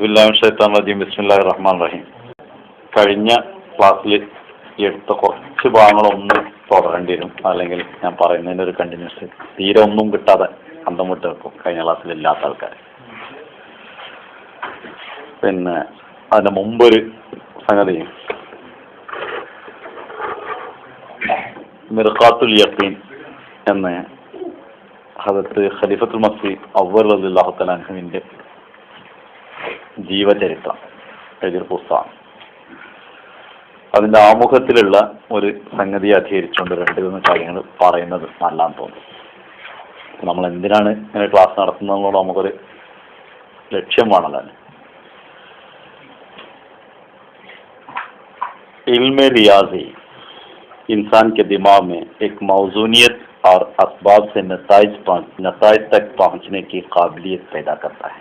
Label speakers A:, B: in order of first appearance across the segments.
A: ബിസ്മില്ലാഹിർ റഹ്മാനിർ റഹീം. കഴിഞ്ഞ ക്ലാസ്സിൽ എടുത്ത കുറച്ച് ഭാഗങ്ങളൊന്ന് തുടരേണ്ടി വരും, അല്ലെങ്കിൽ ഞാൻ പറയുന്നതിൻ്റെ ഒരു കണ്ടിന്യൂസ് തീരെ ഒന്നും കിട്ടാതെ അന്തം വിട്ട് വെക്കും കഴിഞ്ഞ ക്ലാസ്സിൽ ഇല്ലാത്ത ആൾക്കാർ. പിന്നെ അതിൻ്റെ മുമ്പൊരു സംഗതി, മിർഖാത്തുൽ യഖീൻ എന്ന് ഹദരത്ത് ഖലീഫത്തുൽ മസീഹ് അവ്വൽ റളിയല്ലാഹു തആല അൻഹുവിൻ്റെ ജീവചരിത്രം എഴുതിയ പുസ്തകം. അതിൻ്റെ ആമുഖത്തിലുള്ള ഒരു സംഗതിയെ അധികരിച്ചുകൊണ്ട് രണ്ട് മൂന്ന് കാര്യങ്ങൾ പറയുന്നത് നല്ലതാന്ന് തോന്നുന്നു. നമ്മൾ എന്തിനാണ് ഇങ്ങനെ ക്ലാസ് നടത്തുന്നതെന്നോട് നമുക്കൊരു ലക്ഷ്യം വേണമല്ലോ. इल्म रियाजी इंसान के दिमाग में एक मौजूनियत और असबाब से नताइज तक पहुंचने की काबिलियत पैदा करता है.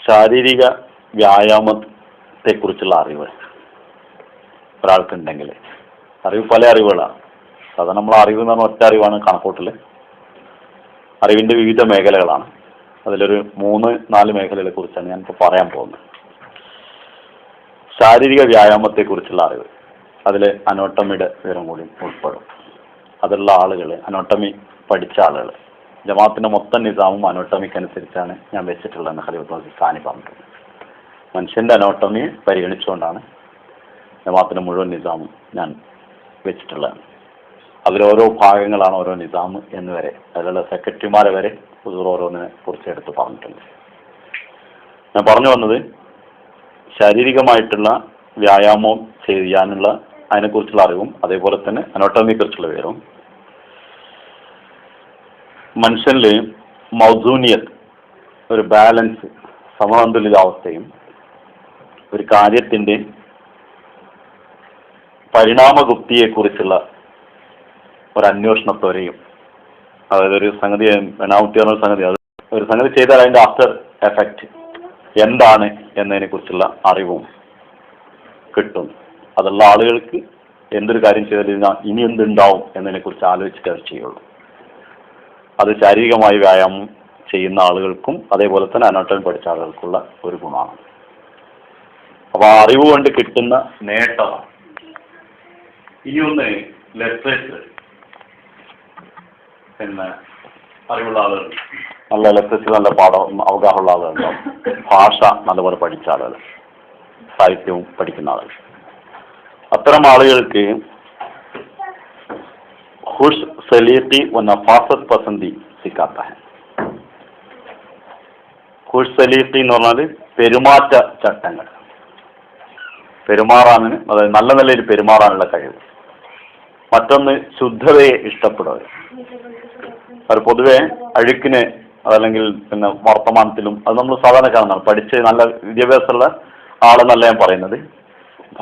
A: ശാരീരിക വ്യായാമത്തെ കുറിച്ചുള്ള അറിവ് ഒരാൾക്കുണ്ടെങ്കിൽ, അറിവ് പല അറിവുകളാണ്. സാധാരണ നമ്മൾ അറിവ് എന്ന് പറഞ്ഞാൽ ഒറ്റ അറിവാണ് കണക്കൂട്ടൽ. അറിവിൻ്റെ വിവിധ മേഖലകളാണ്. അതിലൊരു 3-4 മേഖലകളെ കുറിച്ചാണ് ഞാനിപ്പോൾ പറയാൻ പോകുന്നത്. ശാരീരിക വ്യായാമത്തെക്കുറിച്ചുള്ള അറിവ്, അതിൽ അനോട്ടമിയുടെ വിവരം കൂടി ഉൾപ്പെടും. അതുള്ള ആളുകൾ, അനോട്ടമി പഠിച്ച ആളുകൾ, ജമാഅത്തിൻ്റെ മൊത്തം നിസാമും അനോട്ടമിക്കനുസരിച്ചാണ് ഞാൻ വെച്ചിട്ടുള്ളതെന്ന് ഖലീഫത്തുൽ മസീഹ് സാനി പറഞ്ഞിട്ടുണ്ട്. മനുഷ്യൻ്റെ അനോട്ടമി പരിഗണിച്ചുകൊണ്ടാണ് ജമാഅത്തിൻ്റെ മുഴുവൻ നിസാമും ഞാൻ വെച്ചിട്ടുള്ളത്. അതിലോരോ ഭാഗങ്ങളാണ് ഓരോ നിസാം എന്ന് വരെ, അതിലുള്ള സെക്രട്ടറിമാരെ വരെ ഓരോന്നിനെ കുറിച്ച് എടുത്ത് പറഞ്ഞിട്ടുണ്ട്. ഞാൻ പറഞ്ഞു വന്നത്, ശാരീരികമായിട്ടുള്ള വ്യായാമം ചെയ്യാനുള്ള അതിനെക്കുറിച്ചുള്ള അറിവും അതേപോലെ തന്നെ അനോട്ടമിയെക്കുറിച്ചുള്ള വിവരവും. മനുഷ്യനിൽ മൗസൂനിയത്ത്, ഒരു ബാലൻസ്, സമതുലിതാവസ്ഥയും ഒരു കാര്യത്തിൻ്റെ പരിണാമഗുപ്തിയെക്കുറിച്ചുള്ള ഒരു അന്വേഷണത്തോരെയും, അതായത് ഒരു സംഗതി പെനാൽറ്റി പറഞ്ഞ സംഗതി, അത് ഒരു സംഗതി ചെയ്താൽ അതിൻ്റെ ആഫ്റ്റർ എഫക്റ്റ് എന്താണ് എന്നതിനെ കുറിച്ചുള്ള അറിവും കിട്ടും. അതുള്ള ആളുകൾക്ക് എന്തൊരു കാര്യം ചെയ്താൽ ഇനി എന്തുണ്ടാവും എന്നതിനെ കുറിച്ച് ആലോചിച്ചിട്ട് അത് ചെയ്യുള്ളൂ. അത് ശാരീരികമായി വ്യായാമം ചെയ്യുന്ന ആളുകൾക്കും അതേപോലെ തന്നെ അനോട്ടമി പഠിച്ച ആളുകൾക്കുള്ള ഒരു ഗുണമാണ്. അപ്പോൾ ആ അറിവ് കൊണ്ട് കിട്ടുന്ന നേട്ടമാണ്. ഇനിയൊന്ന് ലിറ്ററേച്ചർ, പിന്നെ അറിവുള്ള ആളുകൾ, നല്ല ലിറ്ററേച്ചർ, നല്ല പാഠം അവഗാഹമുള്ള ആളുകളുണ്ടാവും. ഭാഷ നല്ലപോലെ പഠിച്ച ആളുകൾ, സാഹിത്യവും പഠിക്കുന്ന ആളുകൾ. അത്തരം ആളുകൾക്ക് ഖുഷ് സലീഖി വ നഫാസത്ത് പസന്തി സിക്കാത്ത ഹെ. ഖുഷ് സലീഖി എന്ന് പറഞ്ഞാൽ പെരുമാറ്റ ചട്ടങ്ങൾ, പെരുമാറാന്, അതായത് നല്ല നിലയിൽ പെരുമാറാനുള്ള കഴിവ്. മറ്റൊന്ന് ശുദ്ധതയെ ഇഷ്ടപ്പെടുക. അവർ പൊതുവെ അഴുക്കിന്, അതല്ലെങ്കിൽ പിന്നെ വർത്തമാനത്തിലും, അത് നമ്മൾ സാധാരണ കാണുന്നതാണ്. പഠിച്ച് നല്ല വിദ്യാഭ്യാസമുള്ള ആളെന്നല്ല ഞാൻ പറയുന്നത്.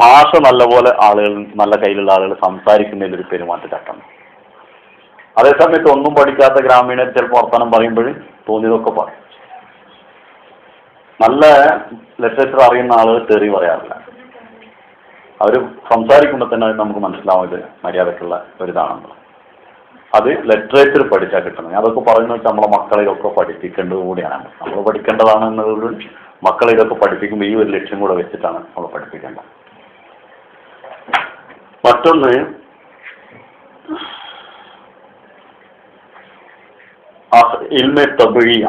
A: ഭാഷ നല്ലപോലെ ആളുകൾ, നല്ല കയ്യിലുള്ള ആളുകൾ സംസാരിക്കുന്നതിലൊരു പെരുമാറ്റച്ചട്ടം. അതേസമയത്ത് ഒന്നും പഠിക്കാത്ത ഗ്രാമീണർ ചിലപ്പോൾ വർത്തമാനം പറയുമ്പോൾ തോന്നിയതൊക്കെ പറയും. നല്ല ലിറ്ററേച്ചർ അറിയുന്ന ആളുകൾ തെറി പറയാറില്ല. അവർ സംസാരിക്കുമ്പോൾ തന്നെ നമുക്ക് മനസ്സിലാവും ഇത് മര്യാദക്കുള്ള ഒരിതാണെന്നുള്ളത്. അത് ലിറ്ററേച്ചർ പഠിച്ചാൽ കിട്ടണം. അതൊക്കെ പറയുന്നത് വെച്ചാൽ നമ്മളെ മക്കളെ ഇതൊക്കെ പഠിപ്പിക്കേണ്ടത് കൂടിയാണ്. നമ്മൾ പഠിക്കേണ്ടതാണ് എന്നതുകൊണ്ട് മക്കളെ ഇതൊക്കെ പഠിപ്പിക്കുമ്പോൾ ഈ ഒരു ലക്ഷ്യം കൂടെ വെച്ചിട്ടാണ് നമ്മൾ പഠിപ്പിക്കേണ്ടത്. മറ്റൊന്ന്, ഇൽമെ തബിയ.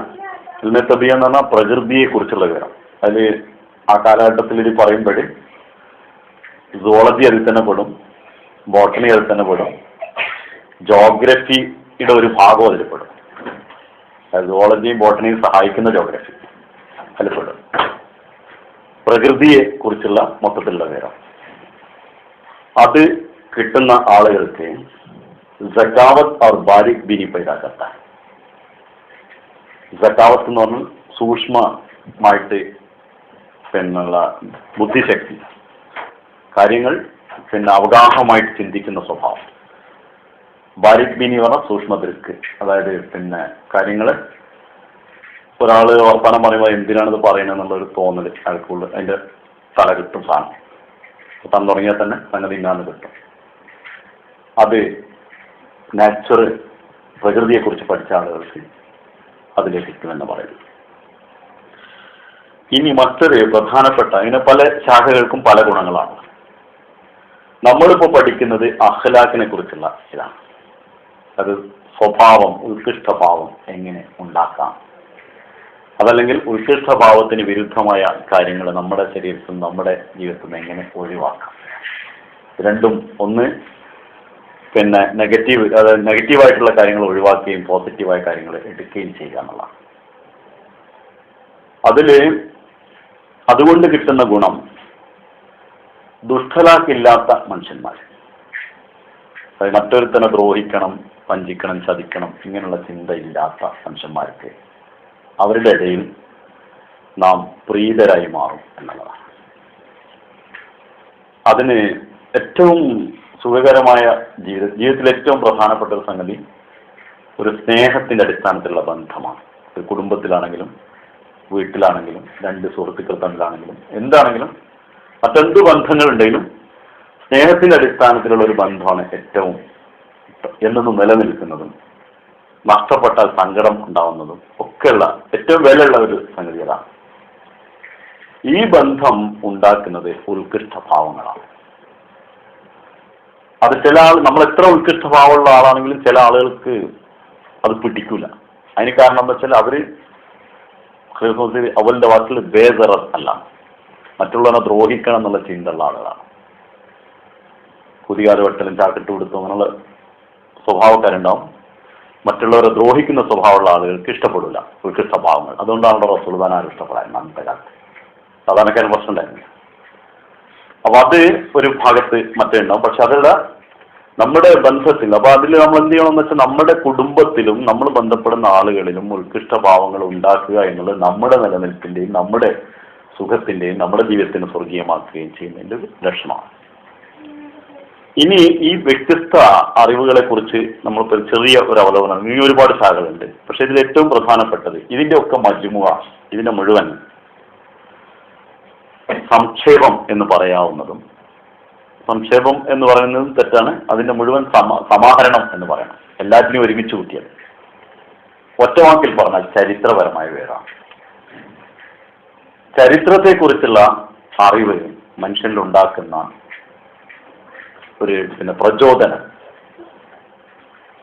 A: ഇൽമെ തബിയ എന്ന് പറഞ്ഞാൽ പ്രകൃതിയെ കുറിച്ചുള്ള വിവരം. അതിൽ ആ കാലഘട്ടത്തിൽ ഇത് പറയുമ്പോൾ സുവോളജി അതിൽ തന്നെ പെടും, ബോട്ടണി അതിൽ തന്നെ പെടും, ജോഗ്രഫിയുടെ ഒരു ഭാഗം അതിൽ പെടും. സുവോളജിയും ബോട്ടണിയും സഹായിക്കുന്ന ജോഗ്രഫി അതിൽ പെടും. പ്രകൃതിയെ കുറിച്ചുള്ള മൊത്തത്തിലുള്ള വിവരം അത് കിട്ടുന്ന ആളുകൾക്ക് സക്കാവത്ത് और बारीक बीनी पैदा करता है. സക്കാവത്ത് എന്ന് പറഞ്ഞാൽ സൂക്ഷ്മമായിട്ട് പിന്നുള്ള ബുദ്ധിശക്തി, കാര്യങ്ങൾ പിന്നെ അവഗാഹമായിട്ട് ചിന്തിക്കുന്ന സ്വഭാവം. ബാരിക് ബീനി പറഞ്ഞാൽ സൂക്ഷ്മദൃക്ക്, അതായത് പിന്നെ കാര്യങ്ങൾ ഒരാൾ വർത്തമാനം പറയുമ്പോൾ എന്തിനാണിത് പറയണമെന്നുള്ളൊരു തോന്നൽ അയാൾക്കുള്ള, അതിൻ്റെ തല കിട്ടും. സാധനം താൻ തുടങ്ങിയാൽ തന്നെ സംഗതി ഇന്നാന്ന് കിട്ടും. അത് നാച്ചുറൽ പ്രകൃതിയെക്കുറിച്ച് പഠിച്ച ആളുകൾക്ക് അതിലേക്ക് കിട്ടുമെന്ന് പറയുന്നു. ഇനി മറ്റൊരു പ്രധാനപ്പെട്ട, ഇതിന് പല ശാഖകൾക്കും പല ഗുണങ്ങളാണ്. നമ്മളിപ്പോൾ പഠിക്കുന്നത് അഖ്ലാഖിനെ കുറിച്ചുള്ള ഇതാണ്. അത് സ്വഭാവം, ഉത്കൃഷ്ടഭാവം എങ്ങനെ ഉണ്ടാക്കാം, അതല്ലെങ്കിൽ ഉത്കൃഷ്ടഭാവത്തിന് വിരുദ്ധമായ കാര്യങ്ങൾ നമ്മുടെ ശരീരത്തിൽ നമ്മുടെ ജീവിതത്തിൽ നിന്ന് എങ്ങനെ ഒഴിവാക്കാം. രണ്ടും, ഒന്ന് നെഗറ്റീവായിട്ടുള്ള കാര്യങ്ങൾ ഒഴിവാക്കുകയും പോസിറ്റീവായ കാര്യങ്ങൾ എടുക്കുകയും ചെയ്യുക എന്നുള്ളതാണ്. അതുകൊണ്ട് കിട്ടുന്ന ഗുണം, ദുഷ്ടലാക്കില്ലാത്ത മനുഷ്യന്മാർ, അതായത് മറ്റൊരുത്തനെ ദ്രോഹിക്കണം, വഞ്ചിക്കണം, ചതിക്കണം ഇങ്ങനെയുള്ള ചിന്തയില്ലാത്ത മനുഷ്യന്മാർക്ക് അവരുടെ ഇടയിൽ നാം പ്രീതരായി മാറും എന്നുള്ളതാണ്. അതിന് ഏറ്റവും സുഖകരമായ ജീവിതത്തിൽ ഏറ്റവും പ്രധാനപ്പെട്ട ഒരു സംഗതി ഒരു സ്നേഹത്തിന്റെ അടിസ്ഥാനത്തിലുള്ള ബന്ധമാണ്. ഒരു കുടുംബത്തിലാണെങ്കിലും വീട്ടിലാണെങ്കിലും രണ്ട് സുഹൃത്തുക്കൾ തമ്മിലാണെങ്കിലും എന്താണെങ്കിലും മറ്റെന്ത് ബന്ധങ്ങളുണ്ടെങ്കിലും സ്നേഹത്തിന്റെ അടിസ്ഥാനത്തിലുള്ള ഒരു ബന്ധമാണ് ഏറ്റവും എന്നും നിലനിൽക്കുന്നതും നഷ്ടപ്പെട്ടാൽ സങ്കടം ഉണ്ടാവുന്നതും ഒക്കെയുള്ള ഏറ്റവും വിലയുള്ള ഒരു സംഗതി അതാണ്. ഈ ബന്ധം ഉണ്ടാക്കുന്നത് ഉത്കൃഷ്ടഭാവങ്ങളാണ്. അത് നമ്മൾ എത്ര ഉത്കൃഷ്ടഭാവമുള്ള ആളാണെങ്കിലും ചില ആളുകൾക്ക് അത് പിടിക്കൂല. അതിന് കാരണം എന്താ വെച്ചാൽ അവരുടെ വാക്കിൽ ബേസറ അല്ല, മറ്റുള്ളവരെ ദ്രോഹിക്കണം എന്നുള്ള ചിന്തയുള്ള ആളുകളാണ്. കുതികാല് വെട്ടലും ചാക്കിട്ട് കൊടുത്തും അങ്ങനെയുള്ള സ്വഭാവക്കാരുണ്ടാവും. മറ്റുള്ളവരെ ദ്രോഹിക്കുന്ന സ്വഭാവമുള്ള ആളുകൾക്ക് ഇഷ്ടപ്പെടില്ല ഉത്കൃഷ്ടഭാവങ്ങൾ. അതുകൊണ്ടാണ് റസൂലുള്ളാഹിനെ ആരും ഇഷ്ടപ്പെടാൻ അന്നത്തെ കാലത്ത് സാധാരണക്കാരൻ പ്രശ്നം ഉണ്ടായിരുന്നു. അപ്പൊ അത് ഒരു ഭാഗത്ത് മറ്റേ ഉണ്ടാവും. പക്ഷെ അതല്ല നമ്മുടെ ബന്ധത്തിൽ. അപ്പൊ അതിൽ നമ്മൾ എന്ത് ചെയ്യണമെന്ന് വെച്ചാൽ നമ്മുടെ കുടുംബത്തിലും നമ്മൾ ബന്ധപ്പെടുന്ന ആളുകളിലും ഉത്കൃഷ്ടഭാവങ്ങൾ ഉണ്ടാക്കുക എന്നുള്ളത് നമ്മുടെ നിലനിൽപ്പിന്റെയും നമ്മുടെ സുഖത്തിന്റെയും നമ്മുടെ ജീവിതത്തിന് സ്വർഗീയമാക്കുകയും ചെയ്യുന്നതിന്റെ ഒരു ലക്ഷണമാണ്. ഇനി ഈ വ്യത്യസ്ത അറിവുകളെ കുറിച്ച് നമ്മളിപ്പോൾ ചെറിയ ഒരു അവലോകനം, ഇനി ഒരുപാട് ശാഖകളുണ്ട്. പക്ഷെ ഇതിൽ ഏറ്റവും പ്രധാനപ്പെട്ടത് ഇതിന്റെ ഒക്കെ മജ്മുഅ, ഇതിന്റെ മുഴുവൻ സംക്ഷേപം എന്ന് പറയാവുന്നതും, സംക്ഷേപം എന്ന് പറയുന്നതും തെറ്റാണ്, അതിന്റെ മുഴുവൻ സമാഹരണം എന്ന് പറയണം. എല്ലാറ്റിനെയും ഒരുമിച്ച് കൂട്ടിയത് ഒറ്റവാക്കിൽ പറഞ്ഞാൽ ചരിത്രപരമായ പേരാണ്. ചരിത്രത്തെക്കുറിച്ചുള്ള അറിവ് മനുഷ്യനിൽ ഉണ്ടാക്കുന്ന ഒരു പ്രചോദനം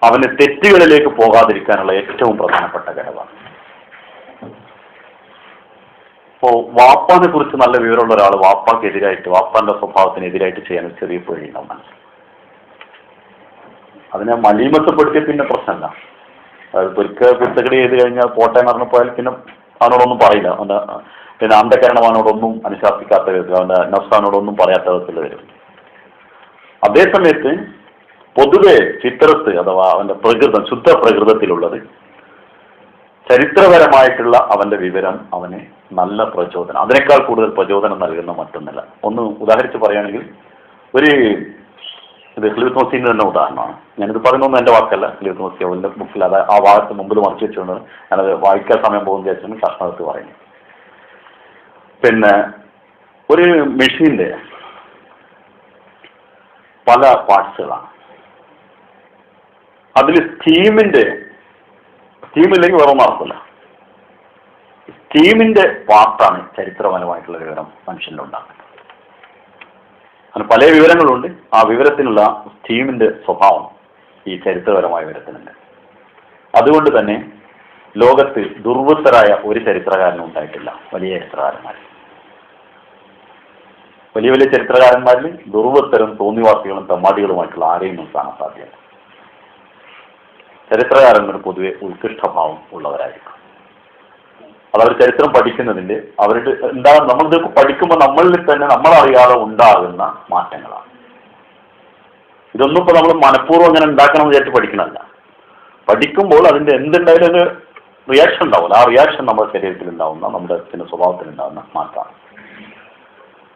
A: അവന് തെറ്റുകളിലേക്ക് പോകാതിരിക്കാനുള്ള ഏറ്റവും പ്രധാനപ്പെട്ട ഘടകമാണ്. ഇപ്പോ വാപ്പാനെ കുറിച്ച് നല്ല വിവരമുള്ള ഒരാൾ വാപ്പാക്കെതിരായിട്ട്, വാപ്പാന്റെ സ്വഭാവത്തിനെതിരായിട്ട് ചെയ്യാൻ ഒരു ചെറിയ പേടിയുണ്ടാവും മനസ്സിൽ. അതിനെ മലീമത്തപ്പെടുത്തിയ പിന്നെ പ്രശ്നമല്ല. അതായത് കുരുത്തക്കടി ചെയ്ത് കഴിഞ്ഞാൽ പോട്ടെ എന്ന് പറഞ്ഞപ്പോയാൽ പിന്നെ അവനോടൊന്നും പറയില്ല. പിന്നെ അന്ധകരണം അവനോടൊന്നും അനുശാസിക്കാത്ത വിധത്തിൽ, അവന്റെ നഫ്സാനോടൊന്നും പറയാത്ത വിധത്തിൽ വരും. അതേസമയത്ത് പൊതുവെ ചിത്രത്ത് അഥവാ അവന്റെ പ്രകൃതം, ശുദ്ധ പ്രകൃതത്തിലുള്ളത് ചരിത്രപരമായിട്ടുള്ള അവന്റെ വിവരം അവന് നല്ല പ്രചോദനം, അതിനേക്കാൾ കൂടുതൽ പ്രചോദനം നൽകുന്ന മറ്റൊന്നില്ല. ഒന്ന് ഉദാഹരിച്ച് പറയുകയാണെങ്കിൽ, ഇത് ഖലീഫത്തുൽ മസീഹിന്റെ തന്നെ ഉദാഹരണമാണ്. ഞാനിത് പറയുന്നൊന്നും എൻ്റെ വാക്കല്ല, ഖലീഫത്തുൽ മസീഹ് അവന്റെ ബുക്കിൽ അത് ആ വാക്ക് മുമ്പിൽ മറച്ചു വെച്ചുകൊണ്ട് ഞാനത് വായിക്കാൻ സമയം പോകുന്ന വിചാരിച്ചാണ് കഷ്ണത്ത് പറയുന്നത്. പിന്നെ ഒരു മെഷീന്റെ പല പാർട്സുകളാണ്. അതിൽ സ്റ്റീമില്ലെങ്കിൽ വേറെ നടക്കില്ല. സ്റ്റീമിന്റെ പാർട്ടാണ് ചരിത്രപരമായിട്ടുള്ള വിവരം മനുഷ്യനിലുണ്ടാക്കുന്നത്. അങ്ങനെ പല വിവരങ്ങളുണ്ട്. ആ വിവരത്തിനുള്ള സ്റ്റീമിന്റെ സ്വഭാവം ഈ ചരിത്രപരമായ വിവരത്തിനുണ്ട്. അതുകൊണ്ട് തന്നെ ലോകത്ത് ദുർവൃത്തരായ ഒരു ചരിത്രകാരനും ഉണ്ടായിട്ടില്ല. വലിയ ചരിത്രകാരന്മാർ, വലിയ വലിയ ചരിത്രകാരന്മാരിൽ ദുർവൃത്തരും തോന്നിവാസികളും തെമ്മാടികളുമായിട്ടുള്ള ആരെയും നമുക്ക് കാണാൻ സാധ്യമല്ല. ചരിത്രകാരന്മാർ പൊതുവെ ഉത്കൃഷ്ടഭാവം ഉള്ളവരായിരിക്കും. അതവർ ചരിത്രം പഠിക്കുന്നതിന്റെ അവരുടെ നമ്മളിതൊക്കെ പഠിക്കുമ്പോൾ നമ്മളിൽ തന്നെ നമ്മളറിയാതെ ഉണ്ടാകുന്ന മാറ്റങ്ങളാണ്. ഇതൊന്നും ഇപ്പൊ നമ്മൾ മനഃപൂർവ്വം അങ്ങനെ ഉണ്ടാക്കണം വിചാരിച്ച് പഠിക്കണമല്ല. പഠിക്കുമ്പോൾ അതിന്റെ എന്തുണ്ടായാലും ഒരു റിയാക്ഷൻ ഉണ്ടാവില്ല. ആ റിയാക്ഷൻ നമ്മുടെ ശരീരത്തിൽ ഉണ്ടാവുന്ന, നമ്മുടെ സ്വഭാവത്തിൽ ഉണ്ടാകുന്ന മാറ്റമാണ്.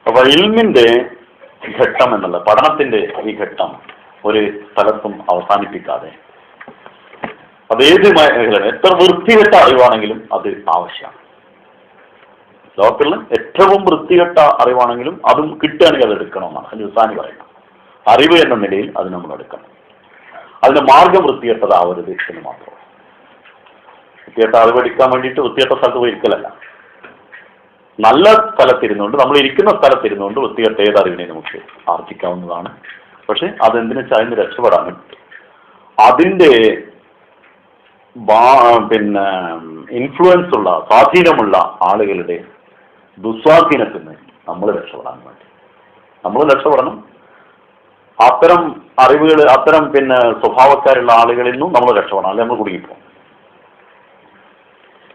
A: അപ്പൊ ഇൽമിന്റെ ഘട്ടം എന്നുള്ള പഠനത്തിന്റെ ഈ ഘട്ടം ഒരു സ്ഥലത്തും അവസാനിപ്പിക്കാതെ അതേത് മേഖല എത്ര വൃത്തികെട്ട അറിവാണെങ്കിലും അത് ആവശ്യമാണ്. ലോകത്തിൽ ഏറ്റവും വൃത്തികെട്ട അറിവാണെങ്കിലും അതും കിട്ടുകയാണെങ്കിൽ അത് എടുക്കണമെന്നാണ് ഹിന്ദുസ്ഥാനി പറയുന്നത്. അറിവ് എന്ന നിലയിൽ അത് നമ്മൾ എടുക്കണം. അതിന്റെ മാർഗം വൃത്തികെട്ടതാവരുത് എന്ന് മാത്രം. വൃത്തികെട്ട അറിവ് എടുക്കാൻ വേണ്ടിയിട്ട് വൃത്തികെട്ട സ്ഥലത്ത് പോയി ഇരിക്കലല്ല. നല്ല സ്ഥലത്തിരുന്നുകൊണ്ട്, നമ്മൾ ഇരിക്കുന്ന സ്ഥലത്തിരുന്നുകൊണ്ട് വൃത്തികെട്ട ഏത് അറിവിനെ നമുക്ക് ആർജിക്കാവുന്നതാണ്. പക്ഷെ അതെന്തിനു വെച്ചാൽ അതിന് രക്ഷപ്പെടാൻ അതിൻ്റെ പിന്നെ ഇൻഫ്ലുവൻസ് ഉള്ള, സ്വാധീനമുള്ള ആളുകളുടെ ദുസ്വാധീനത്തിൽ നിന്ന് നമ്മൾ രക്ഷപ്പെടാൻ വേണ്ടി നമ്മൾ രക്ഷപ്പെടണം. അത്തരം അറിവുകൾ, അത്തരം പിന്നെ സ്വഭാവക്കാരുള്ള ആളുകളിൽ നിന്നും നമ്മൾ രക്ഷപ്പെടണം, അല്ലെങ്കിൽ നമ്മൾ കുടുങ്ങിപ്പോകും.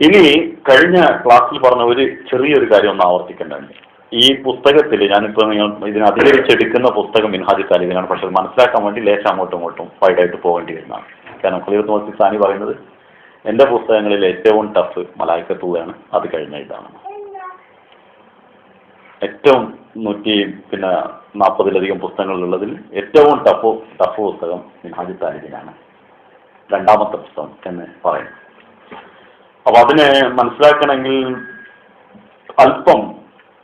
A: ഇനി കഴിഞ്ഞ ക്ലാസ്സിൽ പറഞ്ഞ ഒരു ചെറിയൊരു കാര്യം ഒന്ന് ആവർത്തിക്കേണ്ടതുണ്ട്. ഈ പുസ്തകത്തിൽ ഞാനിപ്പോൾ ഇതിന് അധികരിച്ചെടുക്കുന്ന പുസ്തകം മിൻഹാജ് താലിബിനാണ്. പക്ഷെ അത് മനസ്സിലാക്കാൻ വേണ്ടി ലേശം അങ്ങോട്ടും ഇങ്ങോട്ടും വൈഡായിട്ട് പോകേണ്ടി വരുന്നതാണ്. കാരണം ഖലീൽ തോമസ് സാനി പറയുന്നത് എൻ്റെ പുസ്തകങ്ങളിൽ ഏറ്റവും ടഫ് മലായിക്കത്തൂയാണ്, അത് കഴിഞ്ഞ ഇതാണ്. ഏറ്റവും 140 പുസ്തകങ്ങളുള്ളതിൽ ഏറ്റവും ടഫ് പുസ്തകം മിൻഹാജ് താലിബിനാണ്, രണ്ടാമത്തെ പുസ്തകം എന്ന് പറയുന്നു. അപ്പൊ അതിനെ മനസ്സിലാക്കണമെങ്കിൽ അല്പം